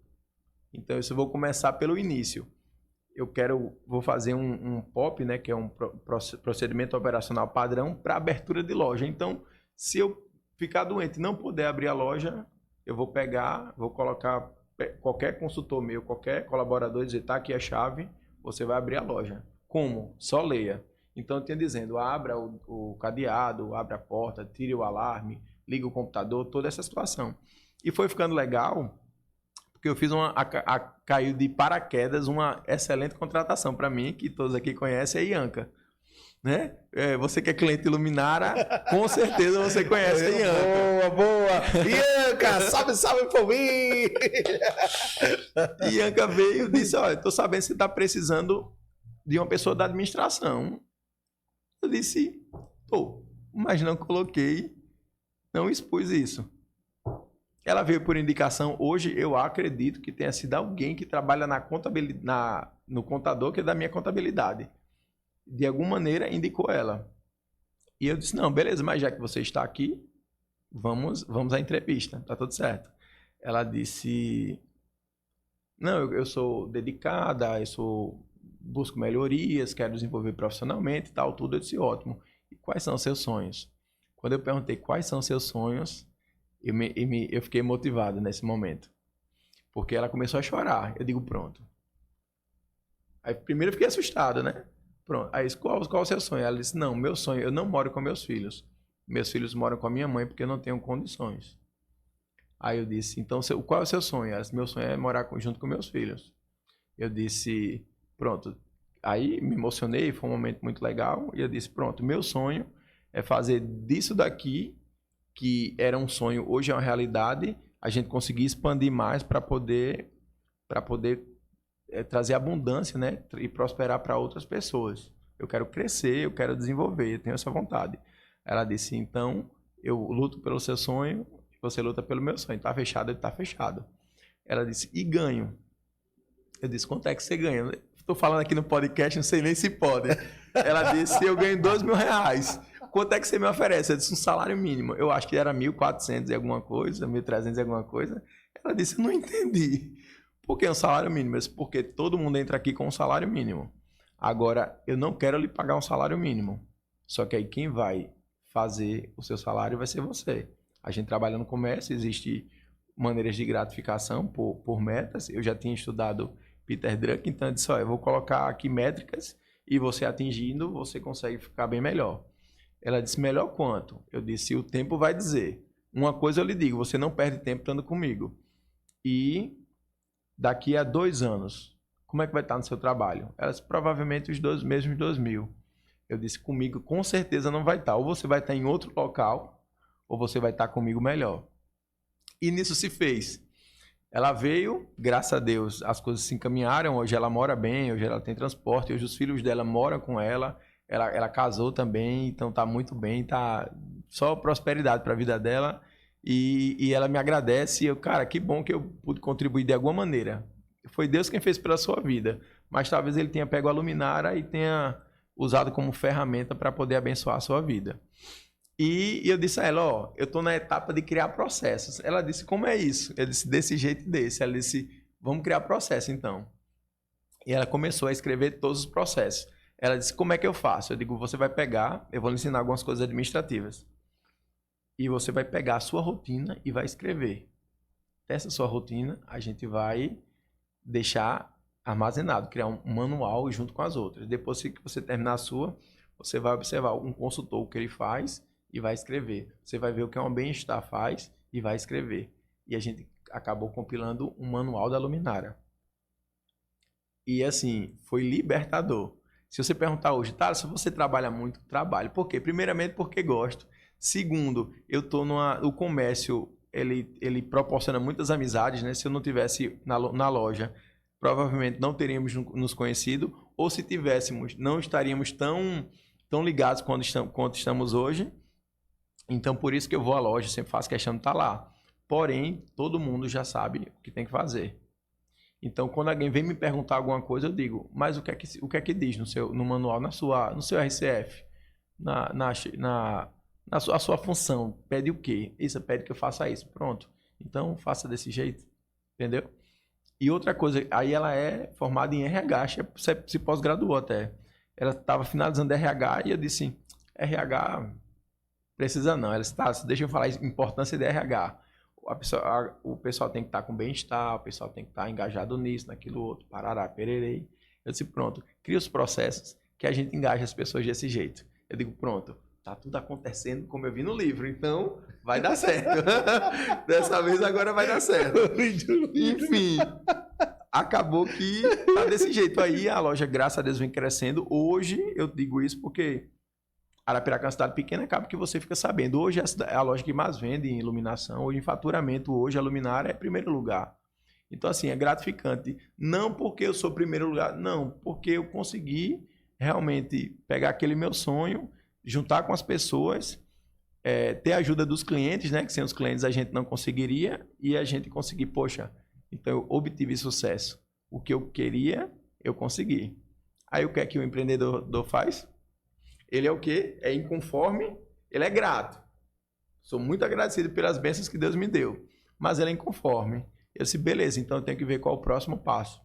S1: Então, eu vou começar pelo início. Vou fazer um POP, né, que é um procedimento operacional padrão para abertura de loja. Então, se eu ficar doente e não puder abrir a loja, eu vou colocar qualquer consultor meu, qualquer colaborador, dizer: tá aqui a chave, você vai abrir a loja. Como? Só leia. Então, eu tinha dizendo: abra o cadeado, abra a porta, tire o alarme, liga o computador, toda essa situação. E foi ficando legal, porque eu fiz caiu de paraquedas uma excelente contratação para mim, que todos aqui conhecem, é a Ianca. Né? Você que é cliente Luminara, com certeza você conhece a Ianca.
S2: Boa! Ianca, salve por mim!
S1: Ianca veio e disse: olha, estou sabendo que você está precisando de uma pessoa da administração. Eu disse: tô, mas não coloquei, não expus isso. Ela veio por indicação. Hoje eu acredito que tenha sido alguém que trabalha na contabilidade, no contador, que é da minha contabilidade. De alguma maneira indicou ela. E eu disse: não, beleza, mas já que você está aqui, vamos à entrevista, tá tudo certo. Ela disse: não, eu sou dedicada, busco melhorias, quero desenvolver profissionalmente e tal, tudo. Eu disse: ótimo. E quais são os seus sonhos? Quando eu perguntei quais são os seus sonhos, eu fiquei motivado nesse momento. Porque ela começou a chorar. Eu digo: pronto. Aí primeiro eu fiquei assustado, né? Pronto. Aí, qual o seu sonho? Ela disse: não, meu sonho, eu não moro com meus filhos. Meus filhos moram com a minha mãe porque eu não tenho condições. Aí eu disse: então, qual é o seu sonho? Ela disse: meu sonho é morar junto com meus filhos. Eu disse: pronto. Aí me emocionei, foi um momento muito legal. E eu disse: pronto, meu sonho é fazer disso daqui, que era um sonho, hoje é uma realidade, a gente conseguir expandir mais para poder trazer abundância, né? E prosperar para outras pessoas. Eu quero crescer, eu quero desenvolver, eu tenho essa vontade. Ela disse: então, eu luto pelo seu sonho, você luta pelo meu sonho. Está fechado? Ele está fechado. Ela disse: e ganho? Eu disse: quanto é que você ganha? Estou falando aqui no podcast, não sei nem se pode. Ela disse: eu ganho R$2.000. Quanto é que você me oferece? Eu disse: um salário mínimo. Eu acho que era 1.400 e alguma coisa, 1.300 e alguma coisa. Ela disse: eu não entendi. Por que um salário mínimo? Eu disse: porque todo mundo entra aqui com um salário mínimo. Agora, eu não quero lhe pagar um salário mínimo. Só que aí quem vai fazer o seu salário vai ser você. A gente trabalha no comércio, existe maneiras de gratificação por metas. Eu já tinha estudado Peter Drucker, então eu disse: eu vou colocar aqui métricas e você atingindo, você consegue ficar bem melhor. Ela disse: melhor quanto? Eu disse: o tempo vai dizer. Uma coisa eu lhe digo: você não perde tempo estando comigo. E daqui a 2 anos, como é que vai estar no seu trabalho? Ela disse: provavelmente os mesmos 2.000. Eu disse: comigo com certeza não vai estar. Ou você vai estar em outro local, ou você vai estar comigo melhor. E nisso se fez. Ela veio, graças a Deus, as coisas se encaminharam. Hoje ela mora bem, hoje ela tem transporte, hoje os filhos dela moram com ela. Ela casou também, então está muito bem, tá só prosperidade para a vida dela. E ela me agradece. Cara, que bom que eu pude contribuir de alguma maneira. Foi Deus quem fez pela sua vida, mas talvez ele tenha pego a Luminara e tenha usado como ferramenta para poder abençoar a sua vida. E eu disse a ela: eu estou na etapa de criar processos. Ela disse: como é isso? Eu disse: desse jeito e desse. Ela disse: vamos criar processo então. E ela começou a escrever todos os processos. Ela disse: como é que eu faço? Eu digo: você vai pegar, eu vou lhe ensinar algumas coisas administrativas. E você vai pegar a sua rotina e vai escrever. Dessa sua rotina, a gente vai deixar armazenado, criar um manual junto com as outras. Depois que você terminar a sua, você vai observar um consultor, o que ele faz, e vai escrever. Você vai ver o que uma bem-estar faz e vai escrever. E a gente acabou compilando um manual da Luminara. E assim, foi libertador. Se você perguntar hoje, tá, se você trabalha muito, trabalho. Por quê? Primeiramente, porque gosto. Segundo, eu tô o comércio, ele proporciona muitas amizades, né? Se eu não tivesse na loja, provavelmente não teríamos nos conhecido, ou se tivéssemos, não estaríamos tão ligados quanto estamos hoje. Então, por isso que eu vou à loja, sempre faço questão de estar lá. Porém, todo mundo já sabe o que tem que fazer. Então, quando alguém vem me perguntar alguma coisa, eu digo, mas o que é que diz no manual, no seu RCF, a sua função, pede o quê? Isso, pede que eu faça isso. Pronto. Então, faça desse jeito. Entendeu? E outra coisa, aí ela é formada em RH, se pós-graduou até. Ela estava finalizando RH e eu disse, RH, precisa não. Ela disse, tá, deixa eu falar a importância de RH. O pessoal tem que estar com bem-estar, o pessoal tem que estar engajado nisso, naquilo outro, parará, pererei. Eu disse, pronto, cria os processos que a gente engaja as pessoas desse jeito. Eu digo, pronto, tá tudo acontecendo como eu vi no livro, então vai dar certo. Dessa vez agora vai dar certo. Enfim, acabou que tá desse jeito aí, a loja, graças a Deus, vem crescendo. Hoje, eu digo isso porque Arapiraca é uma cidade pequena, acaba que você fica sabendo. Hoje é a loja que mais vende em iluminação, hoje em faturamento, hoje a luminária é primeiro lugar. Então, assim, é gratificante. Não porque eu sou primeiro lugar, não, porque eu consegui realmente pegar aquele meu sonho, juntar com as pessoas, ter a ajuda dos clientes, né? Que sem os clientes a gente não conseguiria, e a gente conseguir, poxa, então eu obtive sucesso. O que eu queria, eu consegui. Aí o que é que o empreendedor faz? Ele é o quê? É inconforme, ele é grato. Sou muito agradecido pelas bênçãos que Deus me deu, mas ele é inconforme. Eu disse, beleza, então eu tenho que ver qual é o próximo passo.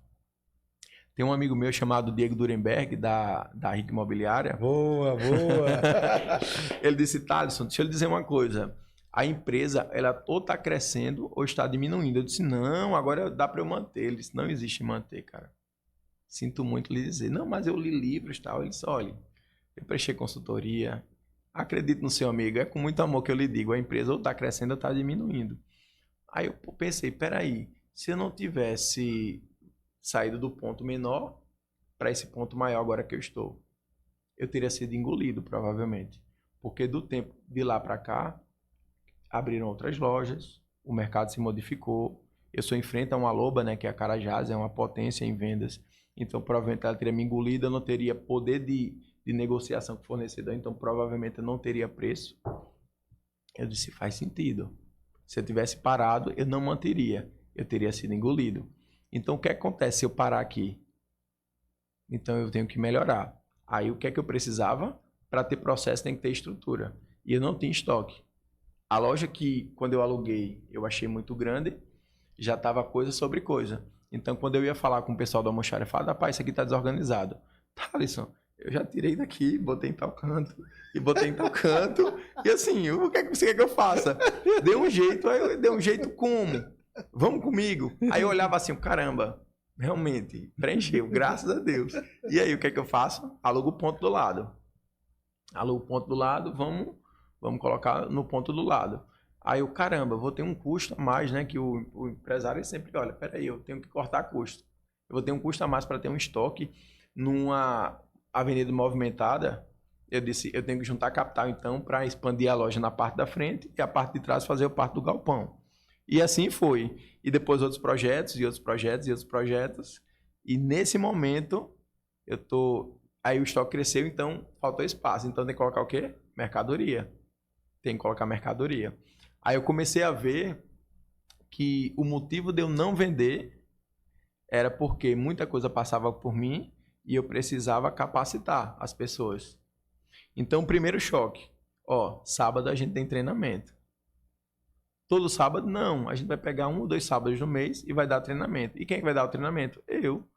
S1: Tem um amigo meu chamado Diego Durenberg, da Rica Imobiliária.
S2: Boa, boa.
S1: Ele disse, Thaleson, deixa eu lhe dizer uma coisa. A empresa, ela ou está crescendo ou está diminuindo. Eu disse, não, agora dá para eu manter. Ele disse, não existe manter, cara. Sinto muito lhe dizer. Não, mas eu li livros e tal. Ele disse, olha, eu prestei consultoria. Acredito no seu amigo. É com muito amor que eu lhe digo. A empresa ou está crescendo ou está diminuindo. Aí eu pensei, peraí, se eu não tivesse saído do ponto menor para esse ponto maior agora que eu estou, eu teria sido engolido, provavelmente. Porque do tempo de lá para cá, abriram outras lojas, o mercado se modificou. Eu sou em frente a uma loba, né, que é a Carajás, é uma potência em vendas. Então, provavelmente ela teria me engolido, eu não teria poder de negociação com o fornecedor, então provavelmente eu não teria preço. Eu disse, faz sentido. Se eu tivesse parado, eu não manteria. Eu teria sido engolido. Então, o que acontece se eu parar aqui? Então, eu tenho que melhorar. Aí, o que é que eu precisava? Para ter processo, tem que ter estrutura. E eu não tinha estoque. A loja que, quando eu aluguei, eu achei muito grande, já estava coisa sobre coisa. Então, quando eu ia falar com o pessoal da almoxarifada, eu falava, rapaz, isso aqui está desorganizado. Thaleson, eu já tirei daqui, botei em tal canto, e botei em tal canto. E assim, o que é que você quer que eu faça? Deu um jeito, aí eu dei um jeito como? Vamos comigo. Aí eu olhava assim, caramba, realmente, preencheu, graças a Deus. E aí, o que é que eu faço? Alugo o ponto do lado. Alugo o ponto do lado, vamos colocar no ponto do lado. Aí eu, caramba, vou ter um custo a mais, né? Que o empresário sempre olha, peraí, eu tenho que cortar custo. Eu vou ter um custo a mais para ter um estoque numa avenida movimentada. Eu disse, eu tenho que juntar capital, então, para expandir a loja na parte da frente e a parte de trás fazer o parte do galpão. E assim foi. E depois outros projetos, e outros projetos, e outros projetos. E nesse momento, aí o estoque cresceu, então faltou espaço. Então tem que colocar o quê? Mercadoria. Tem que colocar mercadoria. Aí eu comecei a ver que o motivo de eu não vender era porque muita coisa passava por mim e eu precisava capacitar as pessoas. Então, o primeiro choque. Sábado a gente tem treinamento. Todo sábado? Não. A gente vai pegar 1 ou 2 sábados no mês e vai dar treinamento. E quem é que vai dar o treinamento? Eu.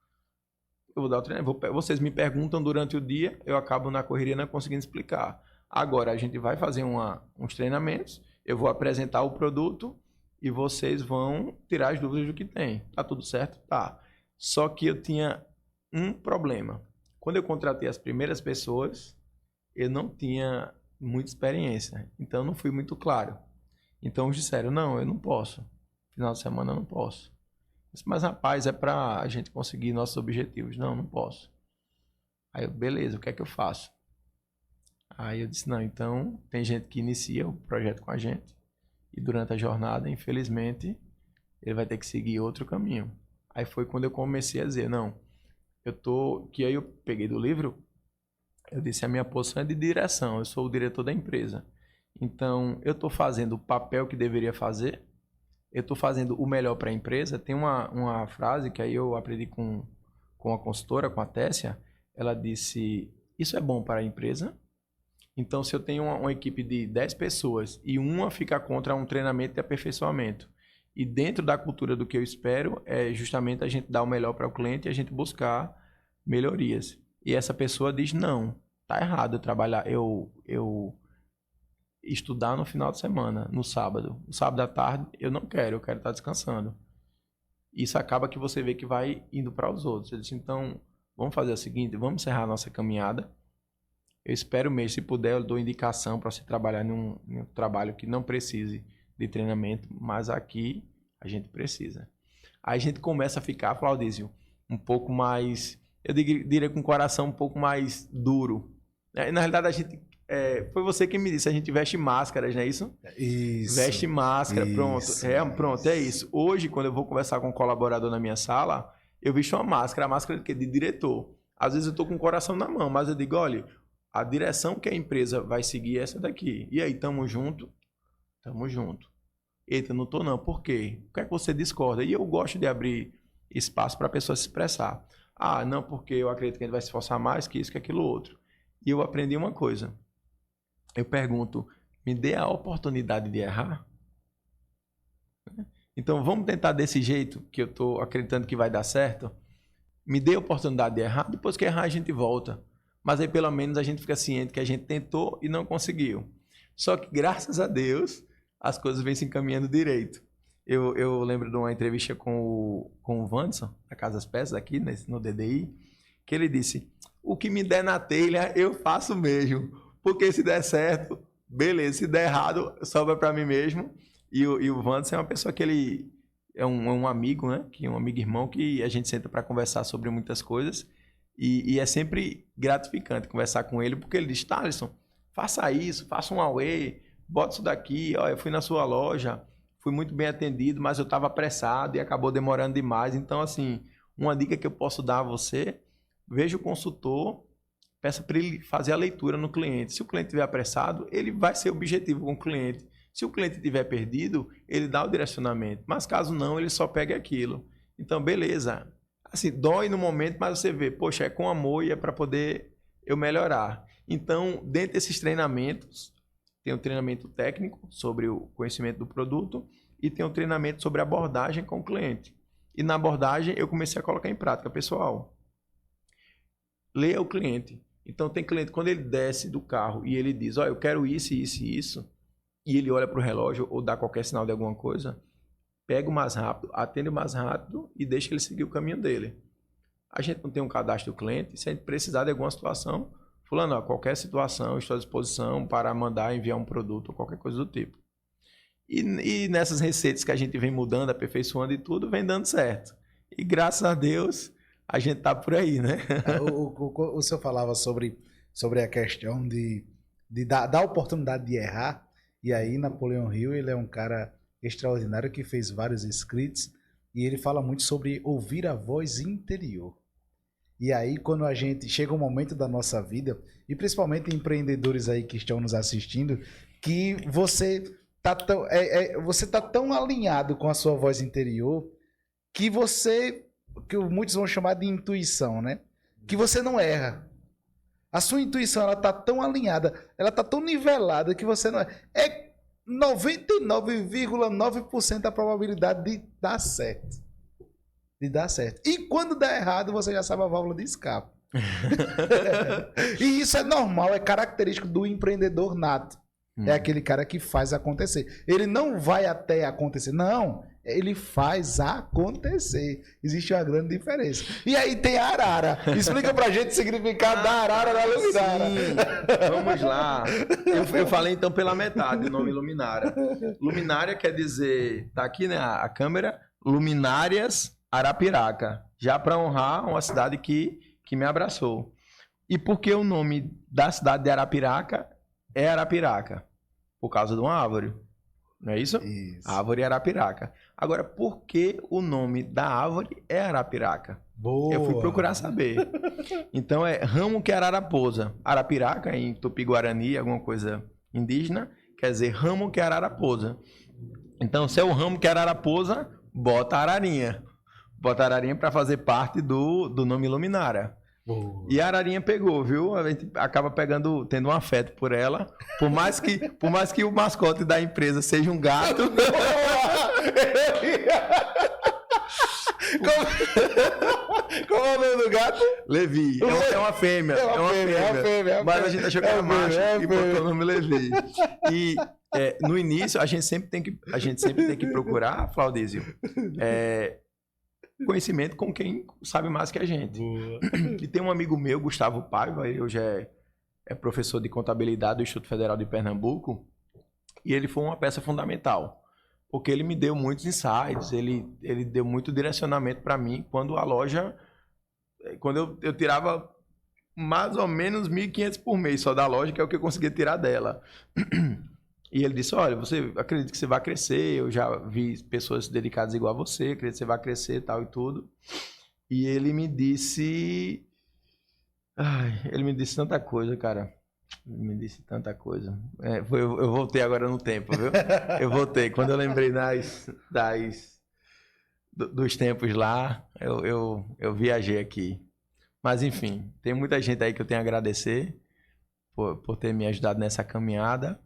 S1: Eu vou dar o treinamento. Vocês me perguntam durante o dia, eu acabo na correria não conseguindo explicar. Agora, a gente vai fazer uns treinamentos, eu vou apresentar o produto e vocês vão tirar as dúvidas do que tem. Tá tudo certo? Tá. Só que eu tinha um problema. Quando eu contratei as primeiras pessoas, eu não tinha muita experiência. Então, não fui muito claro. Então, eles disseram, não, eu não posso. Final de semana eu não posso. Mas, rapaz, é para a gente conseguir nossos objetivos. Não, não posso. Aí eu, beleza, o que é que eu faço? Aí eu disse, não, então tem gente que inicia o projeto com a gente e durante a jornada, infelizmente, ele vai ter que seguir outro caminho. Aí foi quando eu comecei a dizer, não, que aí eu peguei do livro, eu disse, a minha posição é de direção, eu sou o diretor da empresa. Então, eu estou fazendo o papel que deveria fazer, eu estou fazendo o melhor para a empresa. Tem uma frase que aí eu aprendi com a consultora, com a Tessia, ela disse, isso é bom para a empresa. Então, se eu tenho uma equipe de 10 pessoas e uma fica contra um treinamento de aperfeiçoamento, e dentro da cultura do que eu espero, é justamente a gente dar o melhor para o cliente e a gente buscar melhorias. E essa pessoa diz, não, tá errado eu trabalhar, eu estudar no final de semana, no sábado. No sábado à tarde, eu não quero, eu quero estar descansando. Isso acaba que você vê que vai indo para os outros. Eu disse, então, vamos fazer o seguinte, vamos encerrar a nossa caminhada. Eu espero mesmo, se puder, eu dou indicação para você trabalhar num trabalho que não precise de treinamento, mas aqui a gente precisa. Aí a gente começa a ficar, Claudísio, um pouco mais, eu diria com o coração um pouco mais duro. Na realidade, a gente, foi você que me disse, a gente veste máscaras, não é isso?
S2: Isso.
S1: Veste máscara,
S2: Isso,
S1: pronto. Pronto, é isso. Hoje, quando eu vou conversar com um colaborador na minha sala, eu visto uma máscara, a máscara de diretor. Às vezes eu estou com o coração na mão, mas eu digo, olha, a direção que a empresa vai seguir é essa daqui. E aí, tamo junto? Tamo junto. Eita, não tô não. Por quê? O que é que você discorda? E eu gosto de abrir espaço para a pessoa se expressar. Ah, não, porque eu acredito que ele vai se esforçar mais que isso, que aquilo outro. E eu aprendi uma coisa. Eu pergunto, me dê a oportunidade de errar? Então, vamos tentar desse jeito, que eu tô acreditando que vai dar certo? Me dê a oportunidade de errar, depois que errar a gente volta. Mas aí pelo menos a gente fica ciente que a gente tentou e não conseguiu. Só que graças a Deus as coisas vêm se encaminhando direito. Eu lembro de uma entrevista com o Wanderson, da Casa das Peças, aqui no DDI, que ele disse, o que me der na telha eu faço mesmo, porque se der certo, beleza, se der errado, sobra para mim mesmo. E o Wanderson é uma pessoa que ele é um amigo, né? Que é um amigo irmão que a gente senta para conversar sobre muitas coisas. E é sempre gratificante conversar com ele, porque ele diz, Thaleson, faça isso, faça um Away, bota isso daqui, ó, eu fui na sua loja, fui muito bem atendido, mas eu estava apressado e acabou demorando demais. Então, assim, uma dica que eu posso dar a você, veja o consultor, peça para ele fazer a leitura no cliente. Se o cliente estiver apressado, ele vai ser objetivo com o cliente. Se o cliente estiver perdido, ele dá o direcionamento. Mas caso não, ele só pega aquilo. Então, beleza. Assim, dói no momento, mas você vê, poxa, é com amor e é para poder eu melhorar. Então, dentro desses treinamentos, tem um treinamento técnico sobre o conhecimento do produto e tem um treinamento sobre abordagem com o cliente. E na abordagem eu comecei a colocar em prática, pessoal. Leia o cliente. Então, tem cliente, quando ele desce do carro e ele diz, ó, eu quero isso, isso e isso, e ele olha para o relógio ou dá qualquer sinal de alguma coisa, pega o mais rápido, atende o mais rápido e deixa ele seguir o caminho dele. A gente não tem um cadastro do cliente, se a gente precisar de alguma situação, fulano, ó, qualquer situação, estou à disposição para mandar enviar um produto ou qualquer coisa do tipo. E nessas receitas que a gente vem mudando, aperfeiçoando e tudo, vem dando certo. E graças a Deus, a gente tá por aí, né?
S2: O senhor falava sobre a questão de dar oportunidade de errar, e aí Napoleão Hill, ele é um cara extraordinário que fez vários escritos e ele fala muito sobre ouvir a voz interior. E aí quando a gente chega um momento da nossa vida, e principalmente empreendedores aí que estão nos assistindo, que você tá tão alinhado com a sua voz interior que muitos vão chamar de intuição, né? Que você não erra. A sua intuição, ela tá tão alinhada, ela tá tão nivelada que você não erra. É 99,9% a probabilidade de dar certo. E quando der errado, você já sabe a válvula de escape. E isso é normal, é característico do empreendedor nato. É aquele cara que faz acontecer. Ele não vai até acontecer. Não, ele faz acontecer. Existe uma grande diferença. E aí tem a arara. Explica pra gente o significado da arara da luminária.
S1: Sim, vamos lá. Eu falei então pela metade o nome luminária. Luminária quer dizer, tá aqui, né, a câmera, Luminárias Arapiraca. Já para honrar uma cidade que me abraçou. E por que o nome da cidade de Arapiraca é Arapiraca? Por causa de uma árvore. Não é isso?
S2: Isso.
S1: Árvore Arapiraca. Agora, por que o nome da árvore é Arapiraca?
S2: Boa.
S1: Eu fui procurar saber. Então é ramo que é araraposa. Arapiraca, em Tupi-Guarani, alguma coisa indígena, quer dizer ramo que é araraposa. Então, se é o ramo que é araraposa, bota ararinha. Bota ararinha para fazer parte do nome Luminária.
S2: Boa.
S1: E a ararinha pegou, viu? A gente acaba tendo um afeto por ela. Por mais que o mascote da empresa seja um gato.
S2: Como é o nome do gato?
S1: Levi. É uma fêmea. É uma fêmea. Mas a gente achou que era macho e botou o nome Levi. E no início, a gente sempre tem que procurar, Flaudísio, conhecimento com quem sabe mais que a gente.
S2: Boa.
S1: E tem um amigo meu, Gustavo Paiva, ele hoje é professor de contabilidade do Instituto Federal de Pernambuco, e ele foi uma peça fundamental, porque ele me deu muitos insights, ele deu muito direcionamento para mim quando eu tirava mais ou menos 1.500 por mês só da loja, que é o que eu conseguia tirar dela. E ele disse, olha, você acredita que você vai crescer, eu já vi pessoas dedicadas igual a você, acredito que você vai crescer tal e tudo. E ele me disse... ele me disse tanta coisa, cara. Ele me disse tanta coisa. Eu voltei agora no tempo, viu? Eu voltei. Quando eu lembrei dos tempos lá, eu viajei aqui. Mas enfim, tem muita gente aí que eu tenho a agradecer por ter me ajudado nessa caminhada.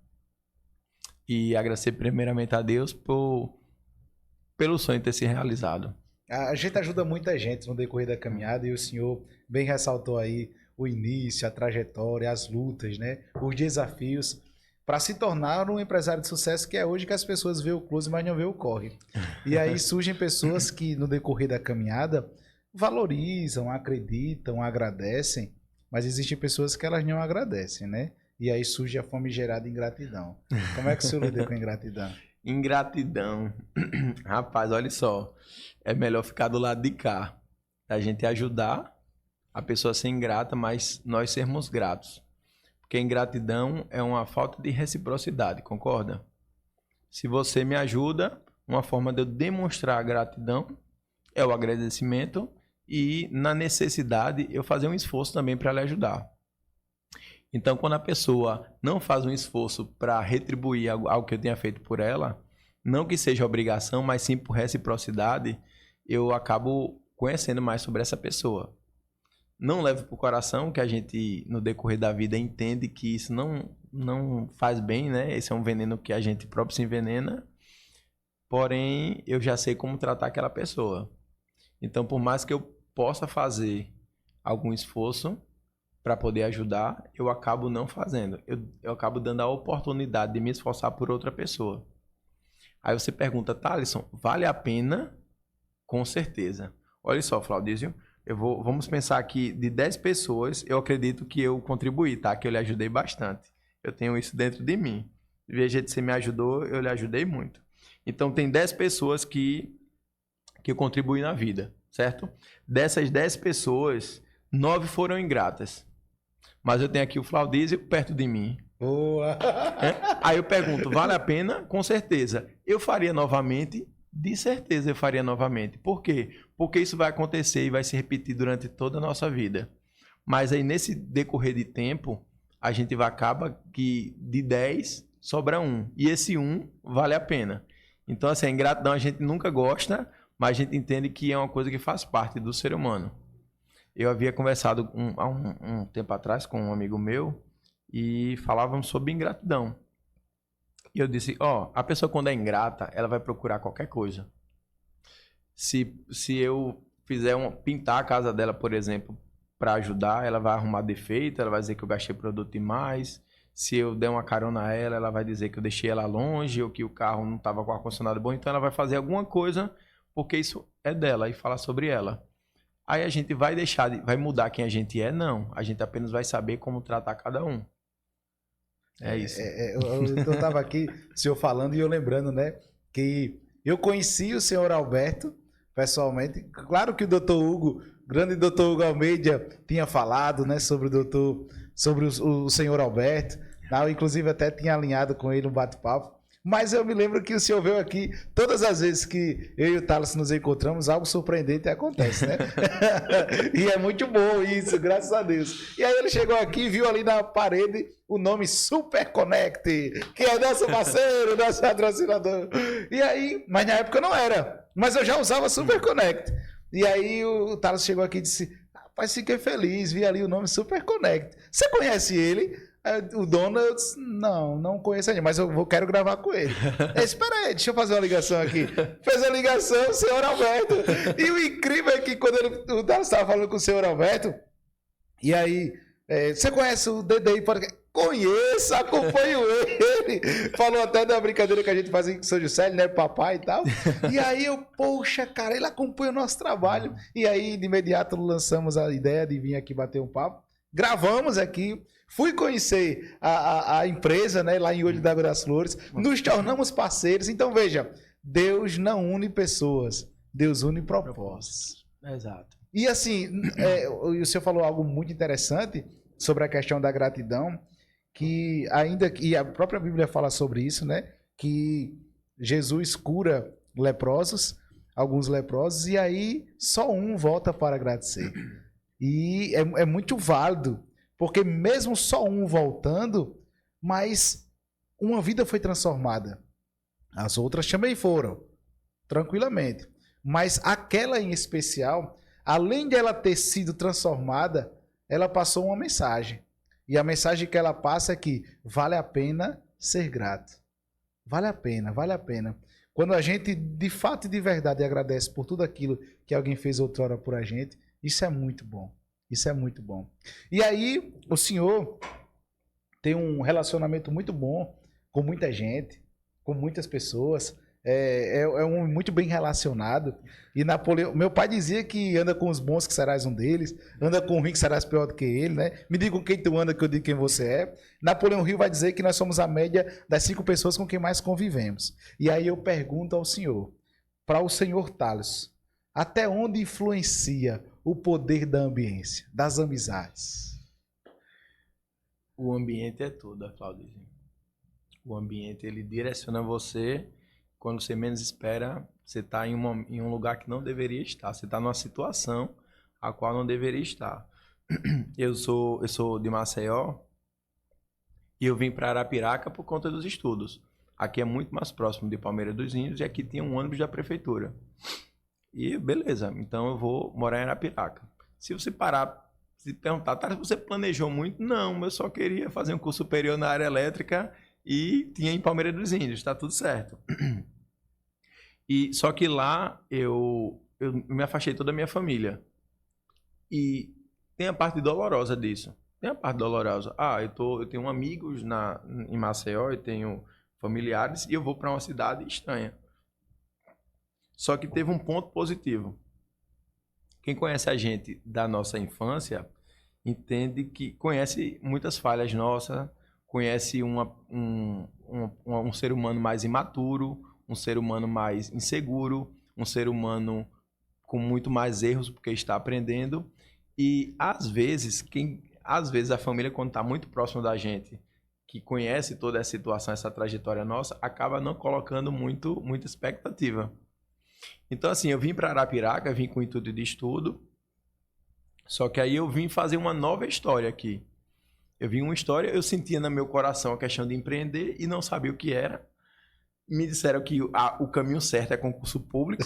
S1: E agradecer primeiramente a Deus pelo sonho ter se realizado.
S2: A gente ajuda muita gente no decorrer da caminhada e o senhor bem ressaltou aí o início, a trajetória, as lutas, né? Os desafios para se tornar um empresário de sucesso que é hoje que as pessoas veem o close, mas não vê o corre. E aí surgem pessoas que no decorrer da caminhada valorizam, acreditam, agradecem, mas existem pessoas que elas não agradecem, né? E aí surge a famigerada ingratidão. Como é que o senhor lida com a ingratidão?
S1: Ingratidão. Rapaz, olha só. É melhor ficar do lado de cá. A gente ajudar a pessoa a ser ingrata, mas nós sermos gratos. Porque ingratidão é uma falta de reciprocidade, concorda? Se você me ajuda, uma forma de eu demonstrar gratidão é o agradecimento e, na necessidade, eu fazer um esforço também para lhe ajudar. Então, quando a pessoa não faz um esforço para retribuir algo que eu tenha feito por ela, não que seja obrigação, mas sim por reciprocidade, eu acabo conhecendo mais sobre essa pessoa. Não leve para o coração que a gente, no decorrer da vida, entende que isso não faz bem, né? Esse é um veneno que a gente próprio se envenena. Porém, eu já sei como tratar aquela pessoa. Então, por mais que eu possa fazer algum esforço para poder ajudar, eu acabo não fazendo. Eu acabo dando a oportunidade de me esforçar por outra pessoa. Aí você pergunta, Thalisson, vale a pena? Com certeza. Olha só, Flaudísio, vamos pensar aqui, de 10 pessoas, eu acredito que eu contribuí, tá? Que eu lhe ajudei bastante. Eu tenho isso dentro de mim. Do jeito que você me ajudou, eu lhe ajudei muito. Então, tem 10 pessoas que eu contribuí na vida, certo? Dessas 10 pessoas, 9 foram ingratas. Mas eu tenho aqui o Flaudísio perto de mim.
S2: Boa!
S1: Aí eu pergunto, vale a pena? Com certeza. Eu faria novamente? De certeza eu faria novamente. Por quê? Porque isso vai acontecer e vai se repetir durante toda a nossa vida. Mas aí nesse decorrer de tempo, a gente acaba que de 10 sobra 1. E esse 1 vale a pena. Então assim, a ingratidão a gente nunca gosta, mas a gente entende que é uma coisa que faz parte do ser humano. Eu havia conversado há um tempo atrás com um amigo meu e falávamos sobre ingratidão. E eu disse, a pessoa quando é ingrata, ela vai procurar qualquer coisa. Se eu pintar a casa dela, por exemplo, para ajudar, ela vai arrumar defeito, ela vai dizer que eu gastei produto demais. Se eu der uma carona a ela, ela vai dizer que eu deixei ela longe ou que o carro não estava com o ar-condicionado bom. Então ela vai fazer alguma coisa porque isso é dela e falar sobre ela. Aí a gente vai vai mudar quem a gente é? Não. A gente apenas vai saber como tratar cada um. É isso.
S2: Eu estava aqui, o senhor falando e eu lembrando, né? Que eu conheci o senhor Alberto pessoalmente. Claro que o doutor Hugo grande doutor Hugo Almeida tinha falado, né, sobre o senhor Alberto, tá? Eu, inclusive até tinha alinhado com ele um bate-papo. Mas eu me lembro que o senhor veio aqui, todas as vezes que eu e o Thales nos encontramos, algo surpreendente acontece, né? E é muito bom isso, graças a Deus. E aí ele chegou aqui e viu ali na parede o nome Super Connect, que é nosso parceiro, nosso patrocinador. E aí, mas na época não era, mas eu já usava Super Connect. E aí o Thales chegou aqui e disse, rapaz, fiquei feliz, vi ali o nome Super Connect. Você conhece ele? O dono, eu disse, não conheço ainda, mas quero gravar com ele. Espera aí, deixa eu fazer uma ligação aqui. Fez a ligação, o senhor Alberto. E o incrível é que quando o Thales estava falando com o senhor Alberto, e aí, você conhece o DDI Podcast? Conheço, acompanho ele. Falou até da brincadeira que a gente faz em São José, né, papai e tal. E aí eu, poxa, cara, ele acompanha o nosso trabalho. E aí, de imediato, lançamos a ideia de vir aqui bater um papo. Gravamos aqui. Fui conhecer a empresa, né, lá em Olho d'Água das Flores, nos tornamos parceiros. Então, veja, Deus não une pessoas, Deus une propósitos.
S1: Exato.
S2: E assim, o senhor falou algo muito interessante sobre a questão da gratidão, que ainda que a própria Bíblia fala sobre isso, né, que Jesus cura leprosos, alguns leprosos, e aí só um volta para agradecer. E é muito válido. Porque mesmo só um voltando, mas uma vida foi transformada. As outras também foram, tranquilamente. Mas aquela em especial, além de ela ter sido transformada, ela passou uma mensagem. E a mensagem que ela passa é que vale a pena ser grato. Vale a pena, vale a pena. Quando a gente, de fato e de verdade, agradece por tudo aquilo que alguém fez outrora por a gente, isso é muito bom. Isso é muito bom. E aí, o senhor tem um relacionamento muito bom com muita gente, com muitas pessoas. É um muito bem relacionado. E Napoleão, meu pai dizia que anda com os bons que serás um deles, anda com o ruim que serás pior do que ele, né? Me diga com quem tu anda que eu digo quem você é. Napoleão Hill vai dizer que nós somos a média das 5 pessoas com quem mais convivemos. E aí eu pergunto ao senhor, para o senhor Thales, até onde influencia o poder da ambiência, das amizades?
S1: O ambiente é tudo, Claudio. O ambiente, ele direciona você quando você menos espera. Você está em um lugar que não deveria estar. Você está numa situação a qual não deveria estar. Eu sou de Maceió e eu vim para Arapiraca por conta dos estudos. Aqui é muito mais próximo de Palmeira dos Índios e aqui tinha um ônibus da prefeitura. E beleza, então eu vou morar em Arapiraca. Se você parar, se perguntar, tá, você planejou muito? Não, eu só queria fazer um curso superior na área elétrica e tinha em Palmeira dos Índios, tá tudo certo. E só que lá eu me afastei toda a minha família. E tem a parte dolorosa disso. Tem a parte dolorosa. Eu tenho amigos em Maceió, eu tenho familiares e eu vou para uma cidade estranha. Só que teve um ponto positivo. Quem conhece a gente da nossa infância entende que conhece muitas falhas nossas, conhece um ser humano mais imaturo, um ser humano mais inseguro, um ser humano com muito mais erros porque está aprendendo. E às vezes a família, quando está muito próximo da gente, que conhece toda essa situação, essa trajetória nossa, acaba não colocando muita expectativa. Então, assim, eu vim para Arapiraca, vim com o intuito de estudo, só que aí eu vim fazer uma nova história aqui. Eu sentia no meu coração a questão de empreender e não sabia o que era. Me disseram que o caminho certo é concurso público.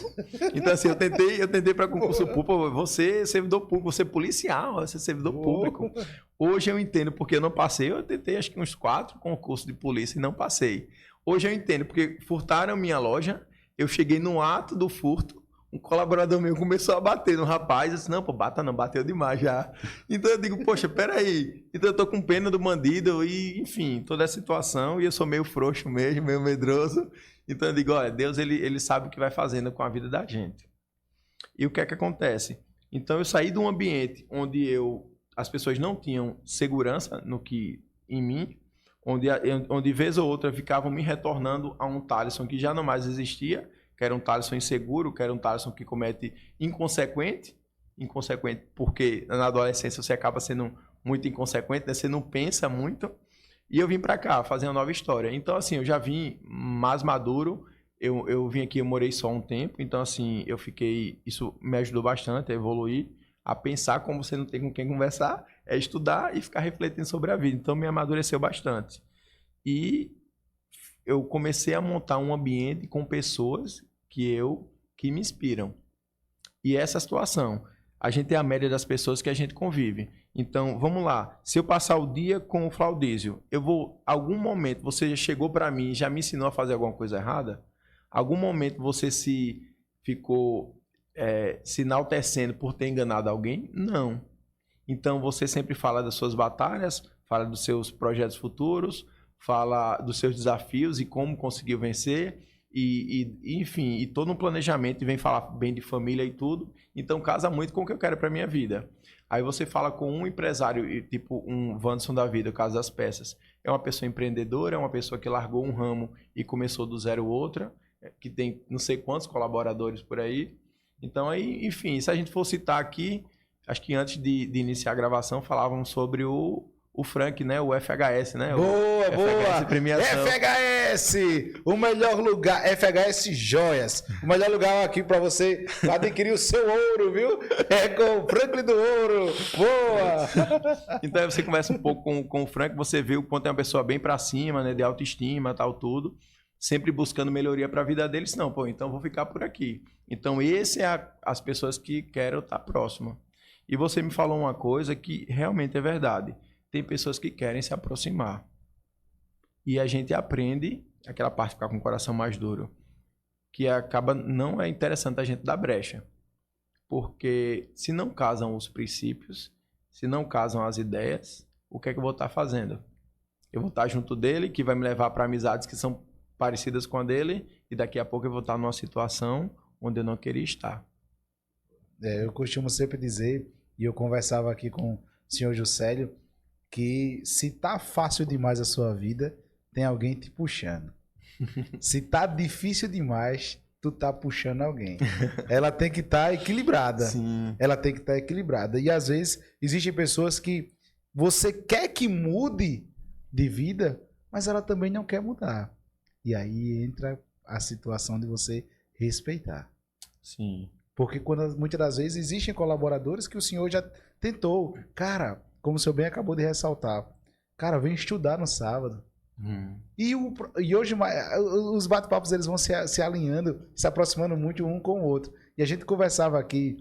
S1: Então, assim, eu tentei para concurso público. Você é servidor público, você é policial, você é servidor público. Hoje eu entendo porque eu não passei. Eu tentei acho que uns 4 concursos de polícia e não passei. Hoje eu entendo porque furtaram minha loja. Eu cheguei no ato do furto, um colaborador meu começou a bater no rapaz. Eu disse, não, pô, bata não, bateu demais já. Então eu digo, poxa, peraí. Então eu tô com pena do bandido e, enfim, toda a situação. E eu sou meio frouxo mesmo, meio medroso. Então eu digo, olha, Deus, ele sabe o que vai fazendo com a vida da gente. E o que é que acontece? Então eu saí de um ambiente onde as pessoas não tinham segurança em mim, onde vez ou outra ficavam me retornando a um Thaleson que já não mais existia, que era um Thaleson inseguro, que era um Thaleson que comete inconsequente, inconsequente, porque na adolescência você acaba sendo muito inconsequente, né? Você não pensa muito. E eu vim pra cá fazer uma nova história. Então, assim, eu já vim mais maduro. Eu vim aqui, eu morei só um tempo. Então, assim, eu fiquei... Isso me ajudou bastante a evoluir, a pensar como você não tem com quem conversar, é estudar e ficar refletindo sobre a vida. Então, me amadureceu bastante. E eu comecei a montar um ambiente com pessoas que me inspiram. E essa situação, a gente é a média das pessoas que a gente convive. Então, vamos lá. Se eu passar o dia com o Flaudísio, algum momento você chegou para mim e já me ensinou a fazer alguma coisa errada? Algum momento você ficou se enaltecendo por ter enganado alguém? Não. Então, você sempre fala das suas batalhas, fala dos seus projetos futuros, fala dos seus desafios e como conseguiu vencer. Enfim, e todo um planejamento, e vem falar bem de família e tudo. Então, casa muito com o que eu quero para minha vida. Aí você fala com um empresário, tipo um Wanderson da vida, o caso das peças. É uma pessoa empreendedora, é uma pessoa que largou um ramo e começou do zero outra, que tem não sei quantos colaboradores por aí. Então, aí, enfim, se a gente for citar aqui, acho que antes de iniciar a gravação, falávamos sobre o Frank, né? O FHS, né?
S2: Boa,
S1: FHS
S2: boa!
S1: Premiação.
S2: FHS! O melhor lugar, FHS Joias. O melhor lugar aqui para você adquirir o seu ouro, viu? É com o Franklin do Ouro. Boa!
S1: Então aí você conversa um pouco com o Frank, você vê o quanto é uma pessoa bem para cima, né? De autoestima, tal, tudo. Sempre buscando melhoria para a vida deles. Não, pô, então vou ficar por aqui. Então esse é as pessoas que quero estar próximo. E você me falou uma coisa que realmente é verdade. Tem pessoas que querem se aproximar. E a gente aprende, aquela parte de ficar com o coração mais duro, que acaba, não é interessante a gente dar brecha. Porque se não casam os princípios, se não casam as ideias, o que é que eu vou estar fazendo? Eu vou estar junto dele, que vai me levar para amizades que são parecidas com a dele, e daqui a pouco eu vou estar numa situação onde eu não queria estar.
S2: Eu costumo sempre dizer, e eu conversava aqui com o senhor Juscelio, que se tá fácil demais a sua vida, tem alguém te puxando. Se tá difícil demais, tu tá puxando alguém. Ela tem que estar equilibrada.
S1: Sim.
S2: Ela tem que estar equilibrada. E às vezes existem pessoas que você quer que mude de vida, mas ela também não quer mudar. E aí entra a situação de você respeitar.
S1: Sim.
S2: Porque muitas das vezes existem colaboradores que o senhor já tentou. Cara, como o senhor bem acabou de ressaltar. Cara, vem estudar no sábado. E hoje os bate-papos eles vão se alinhando, se aproximando muito um com o outro. E a gente conversava aqui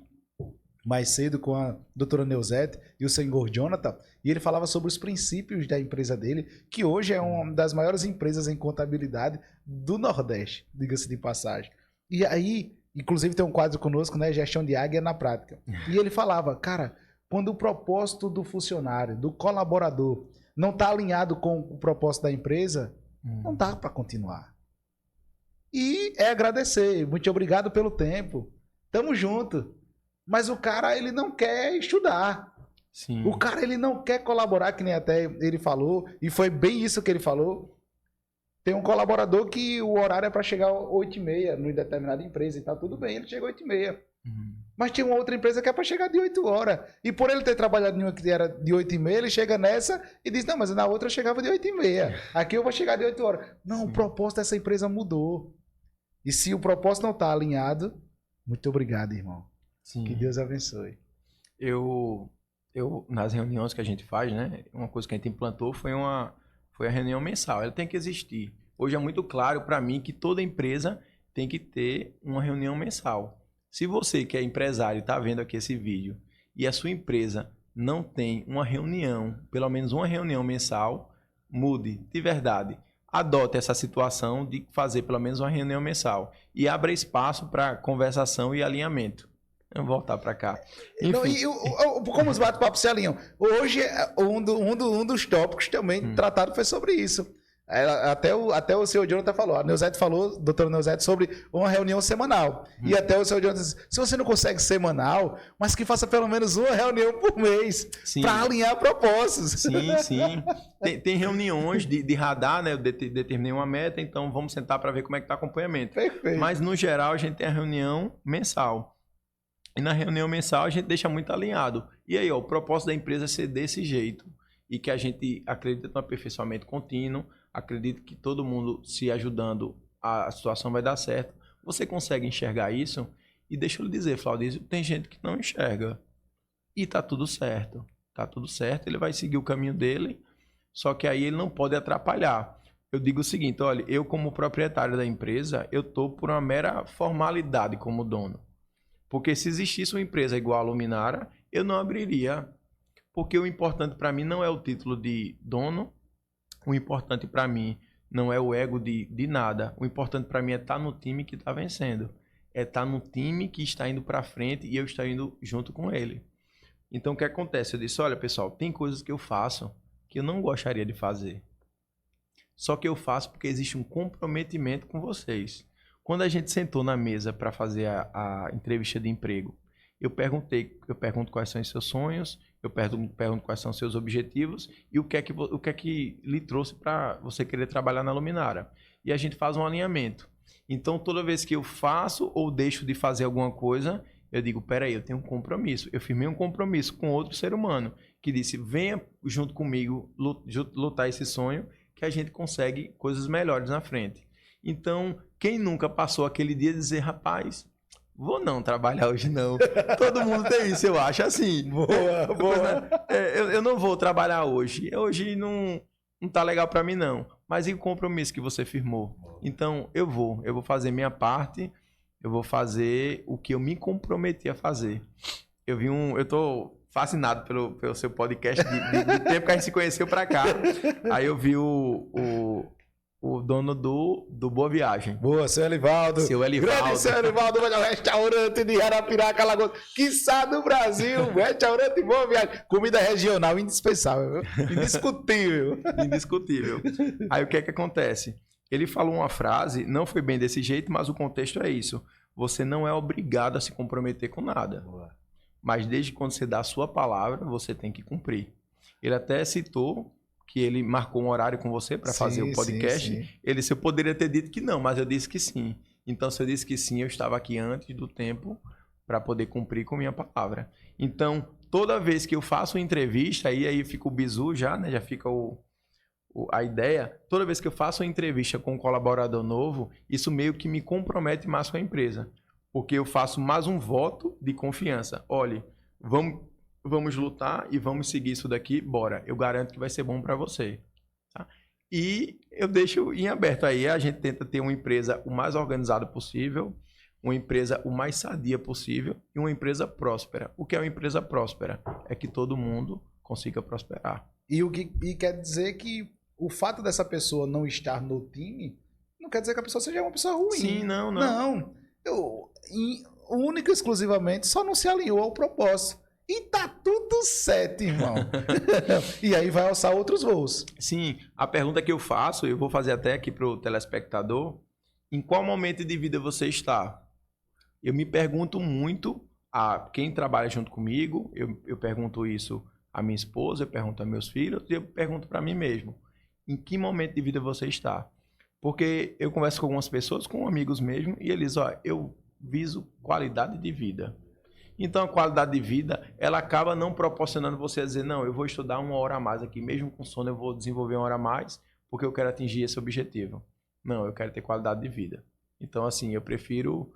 S2: mais cedo com a doutora Neuzete e o senhor Jonathan, e ele falava sobre os princípios da empresa dele, que hoje é uma das maiores empresas em contabilidade do Nordeste, diga-se de passagem. E aí, inclusive tem um quadro conosco, né, Gestão de Águia na Prática. E ele falava, cara, quando o propósito do funcionário, do colaborador, não está alinhado com o propósito da empresa, não dá para continuar. E é agradecer. Muito obrigado pelo tempo. Tamo junto. Mas o cara, ele não quer estudar.
S1: Sim.
S2: O cara, ele não quer colaborar, que nem até ele falou, e foi bem isso que ele falou. Tem um colaborador que o horário é para chegar às 8h30 numa determinada empresa e tá tudo bem, ele chegou às 8h30. Mas tinha uma outra empresa que é para chegar de 8 horas. E por ele ter trabalhado em uma que era de 8h30, ele chega nessa e diz, não, mas na outra eu chegava de 8h30. Aqui eu vou chegar de 8 horas. Não, sim, o propósito dessa empresa mudou. E se o propósito não está alinhado, muito obrigado, irmão. Sim. Que Deus abençoe.
S1: Eu, nas reuniões que a gente faz, né? Uma coisa que a gente implantou foi a reunião mensal. Ela tem que existir. Hoje é muito claro para mim que toda empresa tem que ter uma reunião mensal. Se você que é empresário está vendo aqui esse vídeo e a sua empresa não tem uma reunião, pelo menos uma reunião mensal, mude de verdade. Adote essa situação de fazer pelo menos uma reunião mensal e abra espaço para conversação e alinhamento. Vamos voltar para cá. Enfim.
S2: Como os bate-papos se alinham? Hoje, um dos tópicos também tratado foi sobre isso. Até o senhor Jonathan falou, a Neuzete falou, doutora Neuzete, sobre uma reunião semanal. E até o senhor Jonathan disse, se você não consegue semanal, mas que faça pelo menos uma reunião por mês, para alinhar propostas.
S1: Sim, sim. Tem reuniões de radar, né? Eu determinei uma meta, então vamos sentar para ver como é que está o acompanhamento.
S2: Perfeito.
S1: Mas, no geral, a gente tem a reunião mensal. E na reunião mensal a gente deixa muito alinhado. E aí, ó, o propósito da empresa é ser desse jeito. E que a gente acredita no aperfeiçoamento contínuo, acredita que todo mundo se ajudando, a situação vai dar certo. Você consegue enxergar isso? E deixa eu lhe dizer, Flaudísio, tem gente que não enxerga. E tá tudo certo. Tá tudo certo, ele vai seguir o caminho dele, só que aí ele não pode atrapalhar. Eu digo o seguinte, olha, eu como proprietário da empresa, eu tô por uma mera formalidade como dono. Porque se existisse uma empresa igual a Luminara, eu não abriria. Porque o importante para mim não é o título de dono, o importante para mim não é o ego de nada. O importante para mim é estar no time que está vencendo. É estar no time que está indo para frente e eu estou indo junto com ele. Então o que acontece? Eu disse, olha pessoal, tem coisas que eu faço que eu não gostaria de fazer. Só que eu faço porque existe um comprometimento com vocês. Quando a gente sentou na mesa para fazer a entrevista de emprego, eu pergunto quais são os seus sonhos, eu pergunto quais são os seus objetivos e o que é que lhe trouxe para você querer trabalhar na Luminara. E a gente faz um alinhamento. Então, toda vez que eu faço ou deixo de fazer alguma coisa, eu digo, peraí, eu tenho um compromisso. Eu firmei um compromisso com outro ser humano que disse, venha junto comigo lutar esse sonho que a gente consegue coisas melhores na frente. Então, quem nunca passou aquele dia de dizer, rapaz, vou não trabalhar hoje não. Todo mundo tem isso, eu acho assim.
S2: Boa, boa.
S1: Eu não vou trabalhar hoje. Hoje não tá legal para mim não. Mas e o compromisso que você firmou? Então, eu vou fazer minha parte, eu vou fazer o que eu me comprometi a fazer. Eu tô fascinado pelo seu podcast de tempo que a gente se conheceu para cá. Aí eu vi o dono do Boa Viagem.
S2: Boa, seu Elivaldo.
S1: Seu Elivaldo.
S2: Grande seu Elivaldo, vai ao restaurante de Arapiraca, Alagoas. Quiçá do Brasil, restaurante Boa Viagem. Comida regional indispensável, viu? Indiscutível.
S1: Indiscutível. Aí o que é que acontece? Ele falou uma frase, não foi bem desse jeito, mas o contexto é isso. Você não é obrigado a se comprometer com nada. Boa. Mas desde quando você dá a sua palavra, você tem que cumprir. Ele até citou que ele marcou um horário com você para fazer o podcast. Sim. Ele disse, eu poderia ter dito que não, mas eu disse que sim. Então, se eu disse que sim, eu estava aqui antes do tempo para poder cumprir com minha palavra. Então, toda vez que eu faço uma entrevista, aí fica o bizu já, né? Já fica a ideia. Toda vez que eu faço uma entrevista com um colaborador novo, isso meio que me compromete mais com a empresa. Porque eu faço mais um voto de confiança. Olha, vamos lutar e vamos seguir isso daqui, bora. Eu garanto que vai ser bom para você. Tá? E eu deixo em aberto aí, a gente tenta ter uma empresa o mais organizada possível, uma empresa o mais sadia possível e uma empresa próspera. O que é uma empresa próspera? É que todo mundo consiga prosperar.
S2: E quer dizer que o fato dessa pessoa não estar no time, não quer dizer que a pessoa seja uma pessoa ruim.
S1: Sim, não.
S2: Única e exclusivamente só não se alinhou ao propósito. E tá tudo certo, irmão. E aí vai alçar outros voos.
S1: Sim, a pergunta que eu faço, eu vou fazer até aqui pro telespectador, em qual momento de vida você está? Eu me pergunto muito a quem trabalha junto comigo, eu pergunto isso à minha esposa, eu pergunto a meus filhos, e eu pergunto para mim mesmo, em que momento de vida você está? Porque eu converso com algumas pessoas, com amigos mesmo, e eles, eu viso qualidade de vida. Então, a qualidade de vida, ela acaba não proporcionando você a dizer, não, eu vou estudar 1 hora a mais aqui, mesmo com sono eu vou desenvolver 1 hora a mais, porque eu quero atingir esse objetivo. Não, eu quero ter qualidade de vida. Então, assim, eu prefiro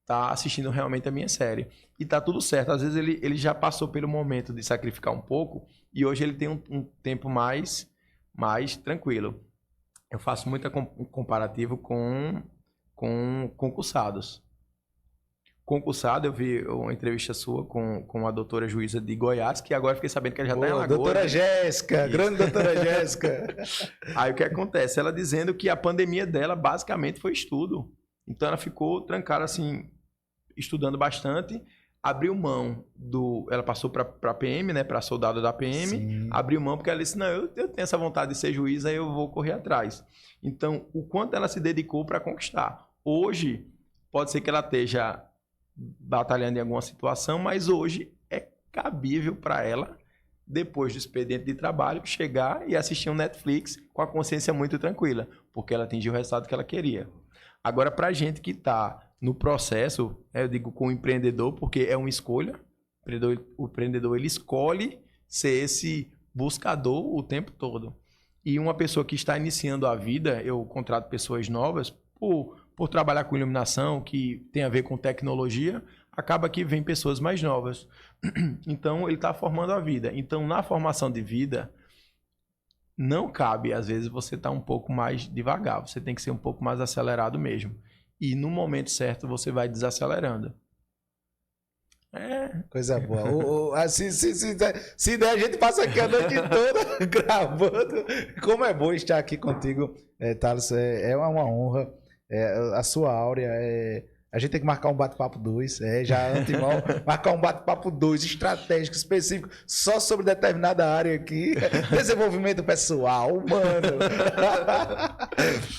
S1: estar assistindo realmente a minha série. E tá tudo certo. Às vezes ele já passou pelo momento de sacrificar um pouco, e hoje ele tem um tempo mais tranquilo. Eu faço muito comparativo com concursados. Concursado, eu vi uma entrevista sua com a doutora juíza de Goiás, que agora fiquei sabendo que ela já está em Alagoas.
S2: Doutora Jéssica, grande doutora Jéssica.
S1: Aí o que acontece? Ela dizendo que a pandemia dela basicamente foi estudo. Então ela ficou trancada assim, estudando bastante, abriu mão ela passou para PM, né, para soldado da PM, sim. Abriu mão porque ela disse, não, eu tenho essa vontade de ser juíza, eu vou correr atrás. Então, o quanto ela se dedicou para conquistar. Hoje, pode ser que ela esteja batalhando em alguma situação, mas hoje é cabível para ela, depois do expediente de trabalho, chegar e assistir um Netflix com a consciência muito tranquila, porque ela atingiu o resultado que ela queria. Agora, para a gente que está no processo, eu digo com o empreendedor, porque é uma escolha. O empreendedor, ele escolhe ser esse buscador o tempo todo. E uma pessoa que está iniciando a vida, eu contrato pessoas novas por trabalhar com iluminação, que tem a ver com tecnologia, acaba que vem pessoas mais novas. Então, ele está formando a vida. Então, na formação de vida, não cabe, às vezes, você estar um pouco mais devagar. Você tem que ser um pouco mais acelerado mesmo. E no momento certo, você vai desacelerando.
S2: Coisa boa. Se der, a gente passa aqui a noite toda gravando. Como é bom estar aqui contigo, Thales. É uma honra. A sua áurea a gente tem que marcar um bate-papo 2, já antemão, marcar um bate-papo 2 estratégico, específico, só sobre determinada área aqui. Desenvolvimento pessoal, mano.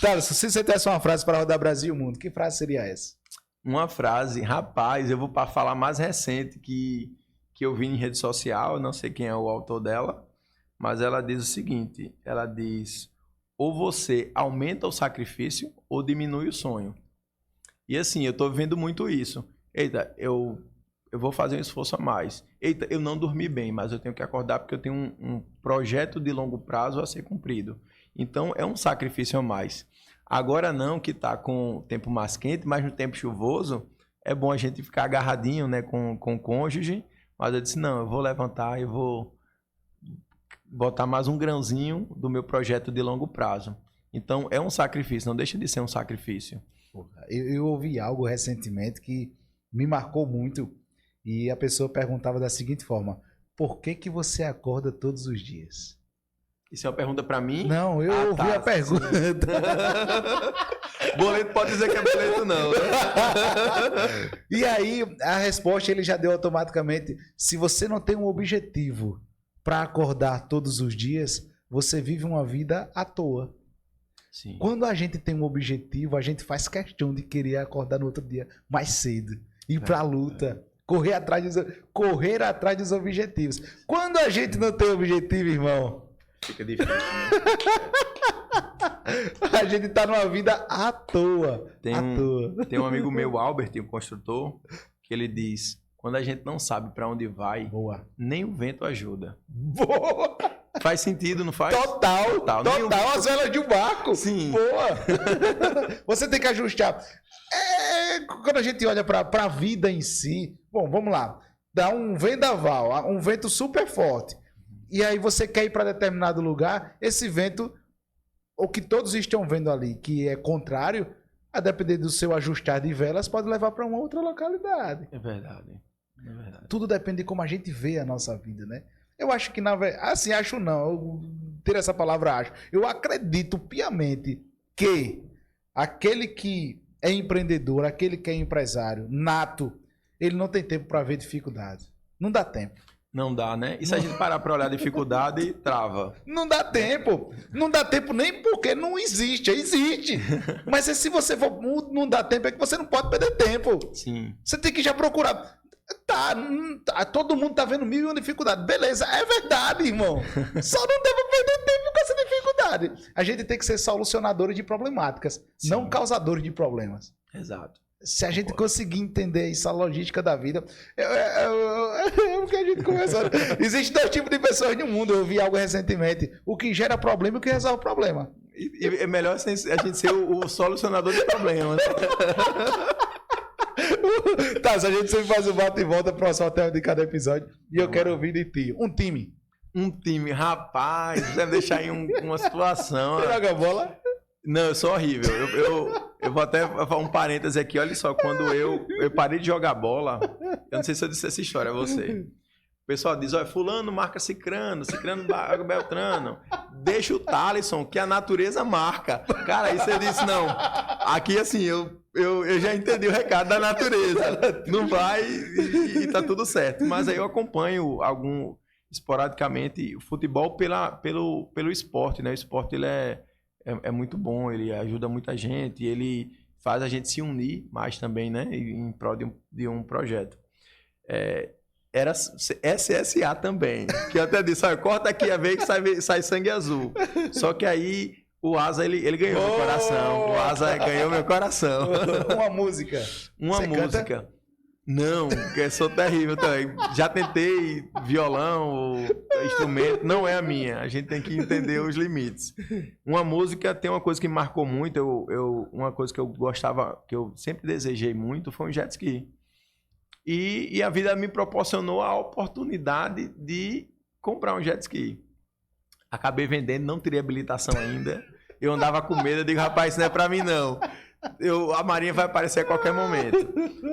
S2: Thales, se você tivesse uma frase para rodar Brasil e o mundo, que frase seria essa?
S1: Uma frase, rapaz, eu vou para falar mais recente que eu vi em rede social, não sei quem é o autor dela, mas ela diz o seguinte, ela diz, ou você aumenta o sacrifício ou diminui o sonho. E assim, eu tô vendo muito isso. Eita, eu vou fazer um esforço a mais. Eita, eu não dormi bem, mas eu tenho que acordar porque eu tenho um projeto de longo prazo a ser cumprido. Então, é um sacrifício a mais. Agora não, que tá com o tempo mais quente, mas no tempo chuvoso, é bom a gente ficar agarradinho, né, com o cônjuge. Mas eu disse, não, eu vou levantar e vou botar mais um grãozinho do meu projeto de longo prazo. Então, é um sacrifício, não deixa de ser um sacrifício.
S2: Eu ouvi algo recentemente que me marcou muito e a pessoa perguntava da seguinte forma: por que você acorda todos os dias?
S1: Isso é uma pergunta para mim?
S2: Não, eu ouvi a pergunta.
S1: Boleto pode dizer que é boleto não.
S2: E aí a resposta ele já deu automaticamente: se você não tem um objetivo para acordar todos os dias, você vive uma vida à toa.
S1: Sim.
S2: Quando a gente tem um objetivo, a gente faz questão de querer acordar no outro dia mais cedo, ir pra luta, correr atrás dos objetivos. Quando a gente não tem objetivo, irmão,
S1: fica difícil, né?
S2: A gente tá numa vida à toa.
S1: Tem um amigo meu, Albert, um construtor, que ele diz, quando a gente não sabe pra onde vai, nem o vento ajuda.
S2: Boa!
S1: Faz sentido, não faz?
S2: Total. As velas de um barco.
S1: Sim.
S2: Boa. Você tem que ajustar. Quando a gente olha para a vida em si, bom, vamos lá. Dá um vendaval, um vento super forte. E aí você quer ir para determinado lugar, esse vento, o que todos estão vendo ali, que é contrário, a depender do seu ajustar de velas, pode levar para uma outra localidade.
S1: É verdade.
S2: Tudo depende de como a gente vê a nossa vida, né? Eu acho que, na verdade, assim, acho não, eu tiro essa palavra acho. Eu acredito piamente que aquele que é empreendedor, aquele que é empresário, nato, ele não tem tempo para ver dificuldade. Não dá tempo.
S1: Não dá, né? E se a gente parar para olhar a dificuldade, trava.
S2: Não dá tempo. Não dá tempo nem porque não existe. Existe. Mas se você for, não dá tempo, é que você não pode perder tempo.
S1: Sim.
S2: Você tem que já procurar. Tá, todo mundo tá vendo mil e uma dificuldade. Beleza, é verdade, irmão. Só não deve perder tempo com essa dificuldade. A gente tem que ser solucionadores de problemáticas,
S1: Sim.
S2: não causadores de problemas.
S1: Exato.
S2: Se a gente conseguir entender essa logística da vida, é o que a gente começou. Existem dois tipos de pessoas no mundo. Eu vi algo recentemente: o que gera problema e o que resolve o problema.
S1: E é melhor a gente ser o solucionador de problemas, né?
S2: Tá, se a gente sempre faz o bate e volta próximo ao tema de cada episódio. E eu quero ouvir de ti. Um time,
S1: rapaz, você deve deixar em uma situação.
S2: Você joga bola?
S1: Não, eu sou horrível. Eu vou até falar um parêntese aqui. Olha só, quando eu parei de jogar bola, eu não sei se eu disse essa história a você. O pessoal diz, olha, fulano marca Cicrano marca Beltrano. Deixa o Thalisson, que a natureza marca. Cara, aí você disse, não. Aqui, assim, eu já entendi o recado da natureza. Não vai e tá tudo certo. Mas aí eu acompanho esporadicamente, o futebol pelo esporte, né? O esporte, ele é muito bom, ele ajuda muita gente, ele faz a gente se unir mais também, né? Em prol de um projeto. Era SSA também, que eu até disse, olha, corta aqui a ver que sai sangue azul. Só que aí O Asa, ele ganhou meu coração. O Asa ganhou meu coração.
S2: Uma música.
S1: Uma
S2: Você
S1: música.
S2: canta?
S1: Não, porque eu sou terrível também. Já tentei violão, instrumento, não é a minha. A gente tem que entender os limites. Uma música tem uma coisa que me marcou muito. Uma coisa que eu gostava, que eu sempre desejei muito, foi um jet ski. E a vida me proporcionou a oportunidade de comprar um jet ski. Acabei vendendo, não teria habilitação ainda. Eu andava com medo, eu digo, rapaz, isso não é pra mim não. A Marinha vai aparecer a qualquer momento.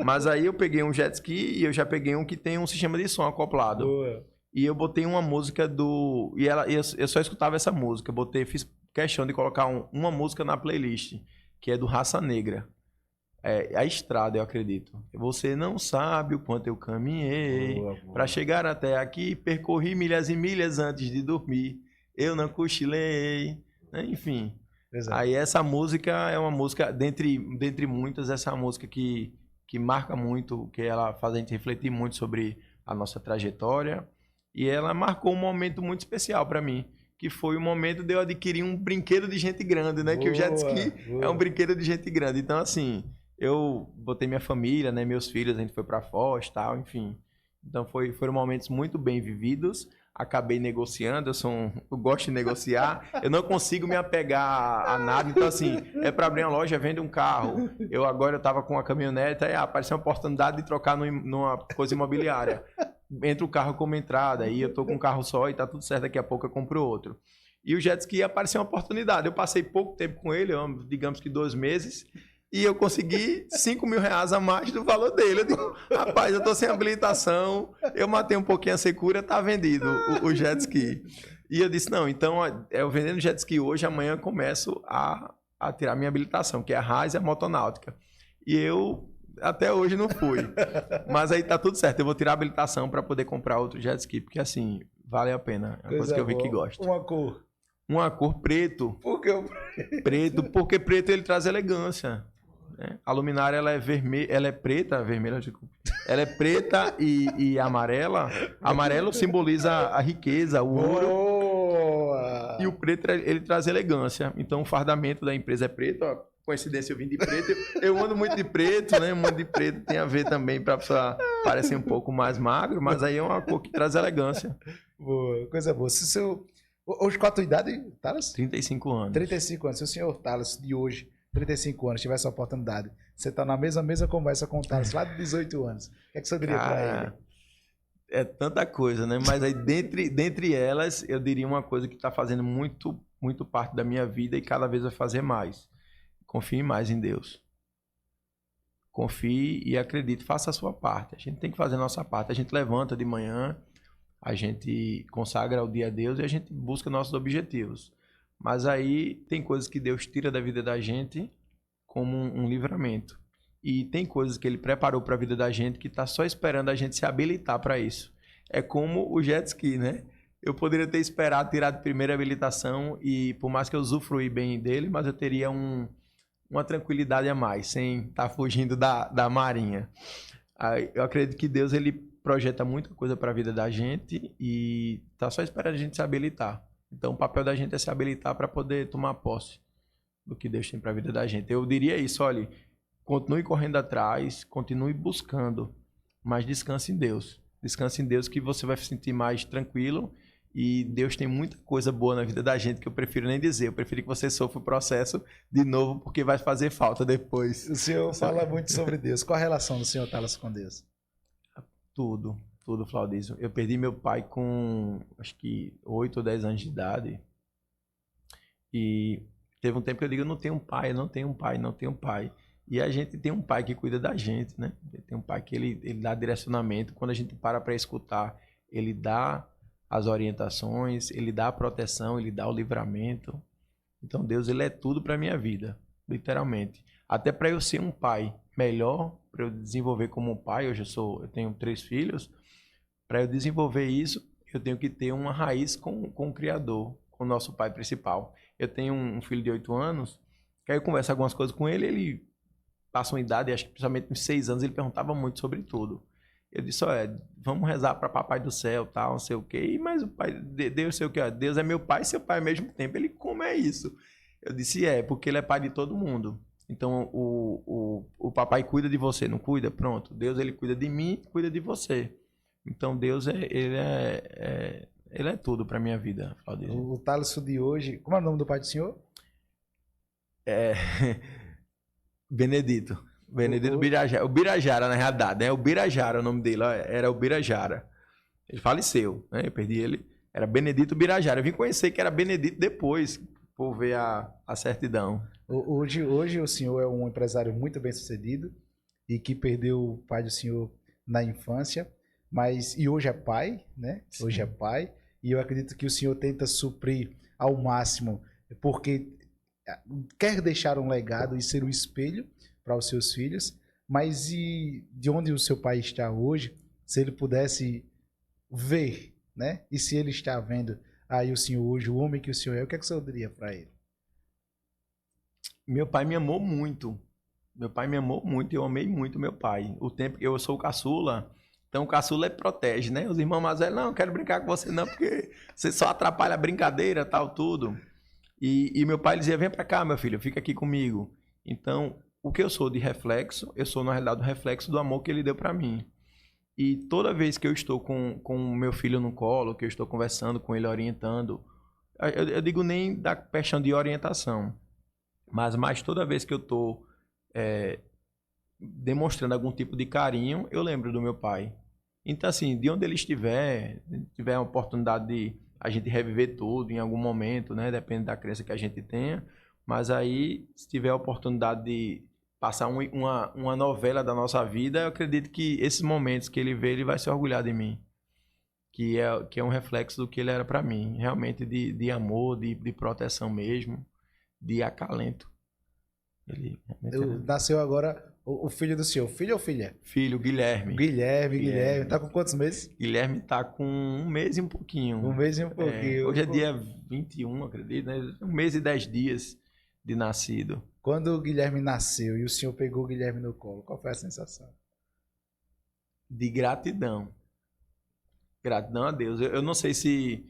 S1: Mas aí eu peguei um jet ski e eu já peguei um que tem um sistema de som acoplado.
S2: Boa.
S1: E eu botei uma música do... E eu só escutava essa música. Fiz questão de colocar uma música na playlist, que é do Raça Negra. É a estrada, eu acredito. Você não sabe o quanto eu caminhei para chegar até aqui. Percorri milhas e milhas antes de dormir. Eu não cochilei. Enfim.
S2: Exato.
S1: Aí essa música é uma música, dentre muitas, essa música que marca muito, que ela faz a gente refletir muito sobre a nossa trajetória. E ela marcou um momento muito especial para mim, que foi o momento de eu adquirir um brinquedo de gente grande, né? Que o jet ski é um brinquedo de gente grande. Então, assim, eu botei minha família, né? Meus filhos, a gente foi para Foz e tal, enfim. Então, foram momentos muito bem vividos. Acabei negociando, eu gosto de negociar, eu não consigo me apegar a nada, então assim, para abrir uma loja, vende um carro. Agora eu estava com uma caminhonete, aí apareceu uma oportunidade de trocar numa coisa imobiliária. Entra o carro como entrada, aí eu tô com um carro só e tá tudo certo, daqui a pouco eu compro outro. E o jet ski apareceu uma oportunidade, eu passei pouco tempo com ele, digamos que 2 meses, e eu consegui R$5.000 a mais do valor dele. Eu digo, rapaz, eu tô sem habilitação, eu matei um pouquinho a secura, tá vendido o jet ski. E eu disse, não, então eu vendendo jet ski hoje, amanhã eu começo a tirar minha habilitação, que é a RAS e a motonáutica. E eu até hoje não fui. Mas aí tá tudo certo, eu vou tirar a habilitação para poder comprar outro jet ski, porque assim, vale a pena. É uma coisa que eu vi que gosto.
S2: Uma cor.
S1: Uma cor preto.
S2: Por que
S1: preto? Porque preto ele traz elegância. A luminária ela é vermelha, ela é preta, vermelha, desculpa. Ela é preta e amarela. Amarelo simboliza a riqueza, o ouro.
S2: Boa.
S1: E o preto ele traz elegância. Então o fardamento da empresa é preto. Ó, coincidência, eu vim de preto. Eu ando muito de preto, né? Muito de preto tem a ver também para a pessoa parecer um pouco mais magro, mas aí é uma cor que traz elegância.
S2: Boa, coisa boa. Hoje, qual a tua idade, Thales?
S1: 35 anos.
S2: 35 anos. Se o senhor Thales de hoje, 35 anos, tivesse a oportunidade, você está na mesma conversa com o Thales lá de 18 anos. O que é que você diria para ele?
S1: É tanta coisa, né? Mas aí, dentre elas, eu diria uma coisa que está fazendo muito, muito parte da minha vida e cada vez vai fazer mais. Confie mais em Deus. Confie e acredite, faça a sua parte. A gente tem que fazer a nossa parte. A gente levanta de manhã, a gente consagra o dia a Deus e a gente busca nossos objetivos. Mas aí tem coisas que Deus tira da vida da gente como um livramento. E tem coisas que Ele preparou para a vida da gente que está só esperando a gente se habilitar para isso. É como o jet ski, né? Eu poderia ter esperado tirar de primeira habilitação e por mais que eu usufruí bem dele, mas eu teria uma tranquilidade a mais, sem estar fugindo da marinha. Eu acredito que Deus ele projeta muita coisa para a vida da gente e está só esperando a gente se habilitar. Então, o papel da gente é se habilitar para poder tomar posse do que Deus tem para a vida da gente. Eu diria isso, olha, continue correndo atrás, continue buscando, mas descanse em Deus. Descanse em Deus que você vai se sentir mais tranquilo e Deus tem muita coisa boa na vida da gente que eu prefiro nem dizer. Eu prefiro que você sofra o processo de novo porque vai fazer falta depois.
S2: O senhor fala muito sobre Deus. Qual a relação do senhor Thales com Deus?
S1: Tudo, Flaudício. Eu perdi meu pai com, acho que 8 ou 10 anos de idade. E teve um tempo que eu digo, eu não tenho um pai, não tenho um pai, não tenho um pai. E a gente tem um pai que cuida da gente, né? Tem um pai que ele dá direcionamento. Quando a gente para escutar, ele dá as orientações, ele dá a proteção, ele dá o livramento. Então Deus, ele é tudo para minha vida, literalmente. Até para eu ser um pai melhor, para eu desenvolver como um pai, hoje eu tenho 3 filhos, para eu desenvolver isso, eu tenho que ter uma raiz com o Criador, com o nosso pai principal. Eu tenho um filho de 8 anos, que aí eu converso algumas coisas com ele, ele passa uma idade, acho que principalmente uns 6 anos, ele perguntava muito sobre tudo. Eu disse, olha, vamos rezar para Papai do Céu, tal, não sei o quê, mas o pai, Deus sei o quê, Deus é meu pai, seu pai ao mesmo tempo. Ele, como é isso? Eu disse, porque ele é pai de todo mundo. Então, o papai cuida de você, não cuida? Pronto. Deus, ele cuida de mim, cuida de você. Então, Deus, ele é tudo pra minha vida, Claudinho.
S2: O Thaleson de hoje... Como é o nome do pai do senhor?
S1: Benedito. Benedito Birajara. O Birajara, na realidade, né? O Birajara, o nome dele, ó, era o Birajara. Ele faleceu, né? Eu perdi ele. Era Benedito Birajara. Eu vim conhecer que era Benedito depois, por ver a certidão.
S2: Hoje o senhor é um empresário muito bem sucedido e que perdeu o pai do senhor na infância, e hoje é pai, né? Sim. Hoje é pai, e eu acredito que o senhor tenta suprir ao máximo, porque quer deixar um legado e ser um espelho para os seus filhos, mas e de onde o seu pai está hoje, se ele pudesse ver, né? E se ele está vendo aí o senhor hoje, o homem que o senhor é, o que é que o senhor diria para ele?
S1: Meu pai me amou muito. Meu pai me amou muito, eu amei muito meu pai. O tempo que eu sou o caçula, então o caçula protege, né? Os irmãos mais velhos, não quero brincar com você não, porque você só atrapalha a brincadeira, tal, tudo. E meu pai dizia, vem pra cá, meu filho, fica aqui comigo. Então, o que eu sou de reflexo, eu sou, na realidade, o reflexo do amor que ele deu pra mim. E toda vez que eu estou com o meu filho no colo, que eu estou conversando com ele, orientando, eu digo nem da questão de orientação, mas toda vez que eu estou demonstrando algum tipo de carinho, eu lembro do meu pai. Então, assim, de onde ele estiver, tiver a oportunidade de a gente reviver tudo em algum momento, né? Depende da crença que a gente tenha. Mas aí, se tiver a oportunidade de passar uma novela da nossa vida, eu acredito que esses momentos que ele vê, ele vai se orgulhar de mim. Que é um reflexo do que ele era para mim. Realmente de amor, de proteção mesmo, de acalento.
S2: Nasceu agora o filho do senhor. Filho ou filha?
S1: Filho, Guilherme.
S2: Guilherme. Tá com quantos meses?
S1: Guilherme tá com 1 mês e um pouquinho.
S2: 1 mês e um pouquinho.
S1: Hoje é dia 21, acredito, né? 1 mês e 10 dias de nascido.
S2: Quando o Guilherme nasceu e o senhor pegou o Guilherme no colo, qual foi a sensação?
S1: De gratidão. Gratidão a Deus. Eu não sei se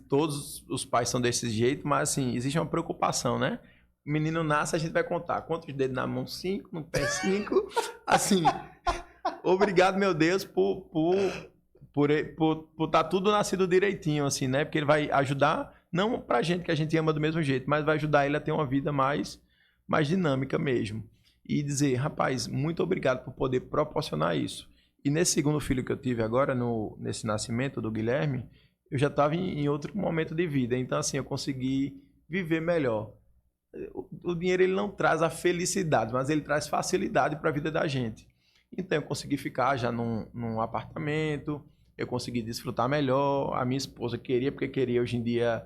S1: todos os pais são desse jeito, mas assim, existe uma preocupação, né? O menino nasce, a gente vai contar quantos dedos na mão? 5, no pé 5. Assim, obrigado, meu Deus, por estar tudo nascido direitinho, assim, né? Porque ele vai ajudar, não pra gente que a gente ama do mesmo jeito, mas vai ajudar ele a ter uma vida mais dinâmica mesmo. E dizer, rapaz, muito obrigado por poder proporcionar isso. E nesse segundo filho que eu tive agora, nesse nascimento do Guilherme, eu já estava em outro momento de vida. Então, assim, eu consegui viver melhor. O dinheiro, ele não traz a felicidade, mas ele traz facilidade para a vida da gente. Então, eu consegui ficar já num apartamento, eu consegui desfrutar melhor. A minha esposa queria, porque queria. Hoje em dia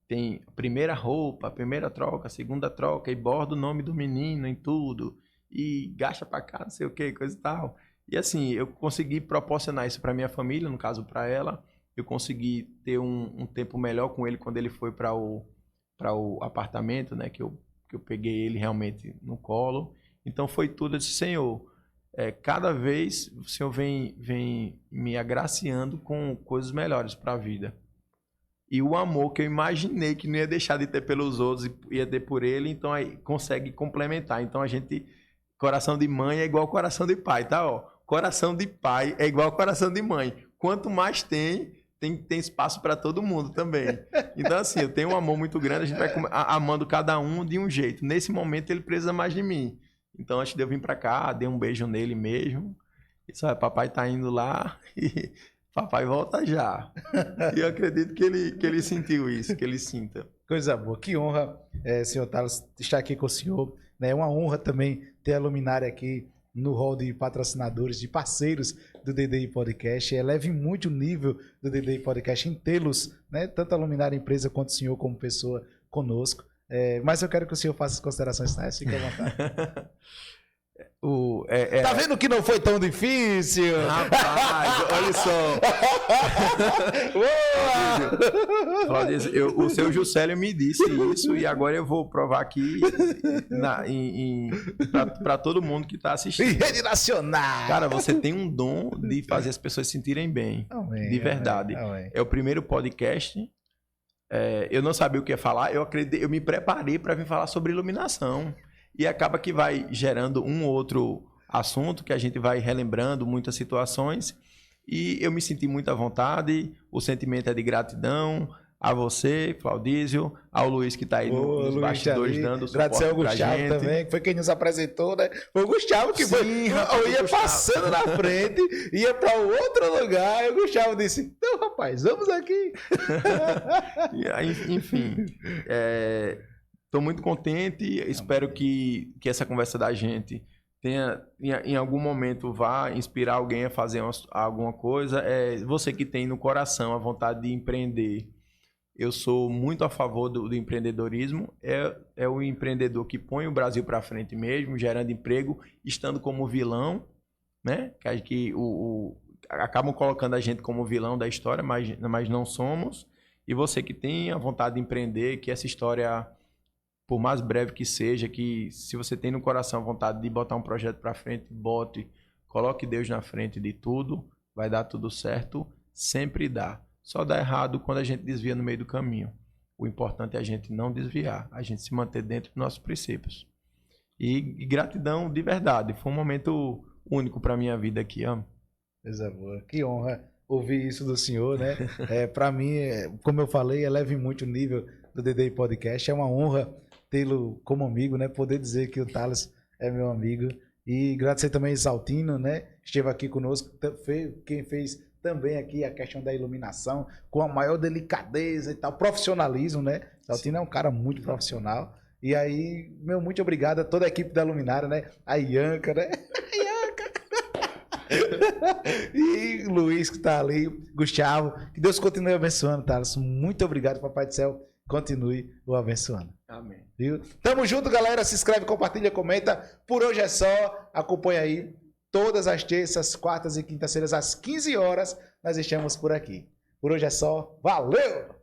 S1: tem a primeira roupa, a primeira troca, a segunda troca, e borda o nome do menino em tudo, e gasta para cá, não sei o que, coisa e tal. E assim, eu consegui proporcionar isso para minha família, no caso para ela. Eu consegui ter um tempo melhor com ele quando ele foi para o apartamento, né? Que eu peguei ele realmente no colo. Então foi tudo. Eu disse, Senhor, cada vez o Senhor vem me agraciando com coisas melhores para a vida. E o amor que eu imaginei que não ia deixar de ter pelos outros, ia ter por ele, então aí consegue complementar. Então a gente, coração de mãe é igual coração de pai, tá? Ó, coração de pai é igual coração de mãe. Quanto mais tem espaço para todo mundo também. Então, assim, eu tenho um amor muito grande, a gente vai amando cada um de um jeito. Nesse momento, ele precisa mais de mim. Então, antes de eu vir para cá, dei um beijo nele mesmo. Isso, papai tá indo lá e papai volta já. E eu acredito que ele sentiu isso, que ele sinta.
S2: Coisa boa. Que honra, senhor Thaleson, estar aqui com o senhor. É uma honra também ter a luminária aqui no hall de patrocinadores, de parceiros do DDI Podcast. Eleve muito o nível do DDI Podcast em tê-los, né? Tanto a luminária empresa quanto o senhor como pessoa conosco. Mas eu quero que o senhor faça as considerações finais. Fique à vontade. Tá vendo que não foi tão difícil?
S1: Rapaz, olha só. Claudinho, o seu Juscelio me disse isso e agora eu vou provar aqui para todo mundo que está assistindo.
S2: Em rede nacional!
S1: Cara, você tem um dom de fazer as pessoas se sentirem bem.
S2: Amém,
S1: de verdade.
S2: Amém.
S1: É o primeiro podcast eu não sabia o que ia falar, eu me preparei para vir falar sobre iluminação. E acaba que vai gerando um outro assunto que a gente vai relembrando muitas situações. E eu me senti muito à vontade, o sentimento é de gratidão a você, Claudísio, ao Luiz que está aí nos bastidores dando suporte
S2: agradecer ao Gustavo
S1: gente.
S2: também, que foi quem nos apresentou, né? Foi o Gustavo que foi. Eu ia passando na frente, ia para outro lugar, e o Gustavo disse: não, rapaz, vamos aqui.
S1: Enfim, estou muito contente, espero que essa conversa da gente tenha, em algum momento, vá inspirar alguém a fazer alguma coisa. Você que tem no coração a vontade de empreender, eu sou muito a favor do empreendedorismo. É o empreendedor que põe o Brasil para frente mesmo, gerando emprego, estando como vilão, né? Que acabam colocando a gente como vilão da história, mas não somos. E você que tem a vontade de empreender, que essa história, por mais breve que seja, que se você tem no coração a vontade de botar um projeto para frente, coloque Deus na frente de tudo, vai dar tudo certo, sempre dá. Só dá errado quando a gente desvia no meio do caminho. O importante é a gente não desviar, a gente se manter dentro dos nossos princípios. E gratidão de verdade, foi um momento único para minha vida aqui, ó.
S2: Coisa boa, que honra ouvir isso do senhor, né? Para mim, como eu falei, eleve muito o nível do DDI Podcast, é uma honra tê-lo como amigo, né? Poder dizer que o Thales é meu amigo. E agradecer também a Exaltino, né? Esteve aqui conosco, quem fez também aqui a questão da iluminação, com a maior delicadeza e tal, profissionalismo, né? Exaltino é um cara muito profissional. E aí, meu muito obrigado a toda a equipe da Luminária, né? A Ianca, né? E Luiz que tá ali, Gustavo, que Deus continue abençoando, Thales. Muito obrigado, Papai do Céu. Continue o abençoando.
S1: Amém.
S2: Viu? Tamo junto, galera. Se inscreve, compartilha, comenta. Por hoje é só. Acompanha aí. Todas as terças, quartas e quintas-feiras, às 15 horas, nós estamos por aqui. Por hoje é só. Valeu!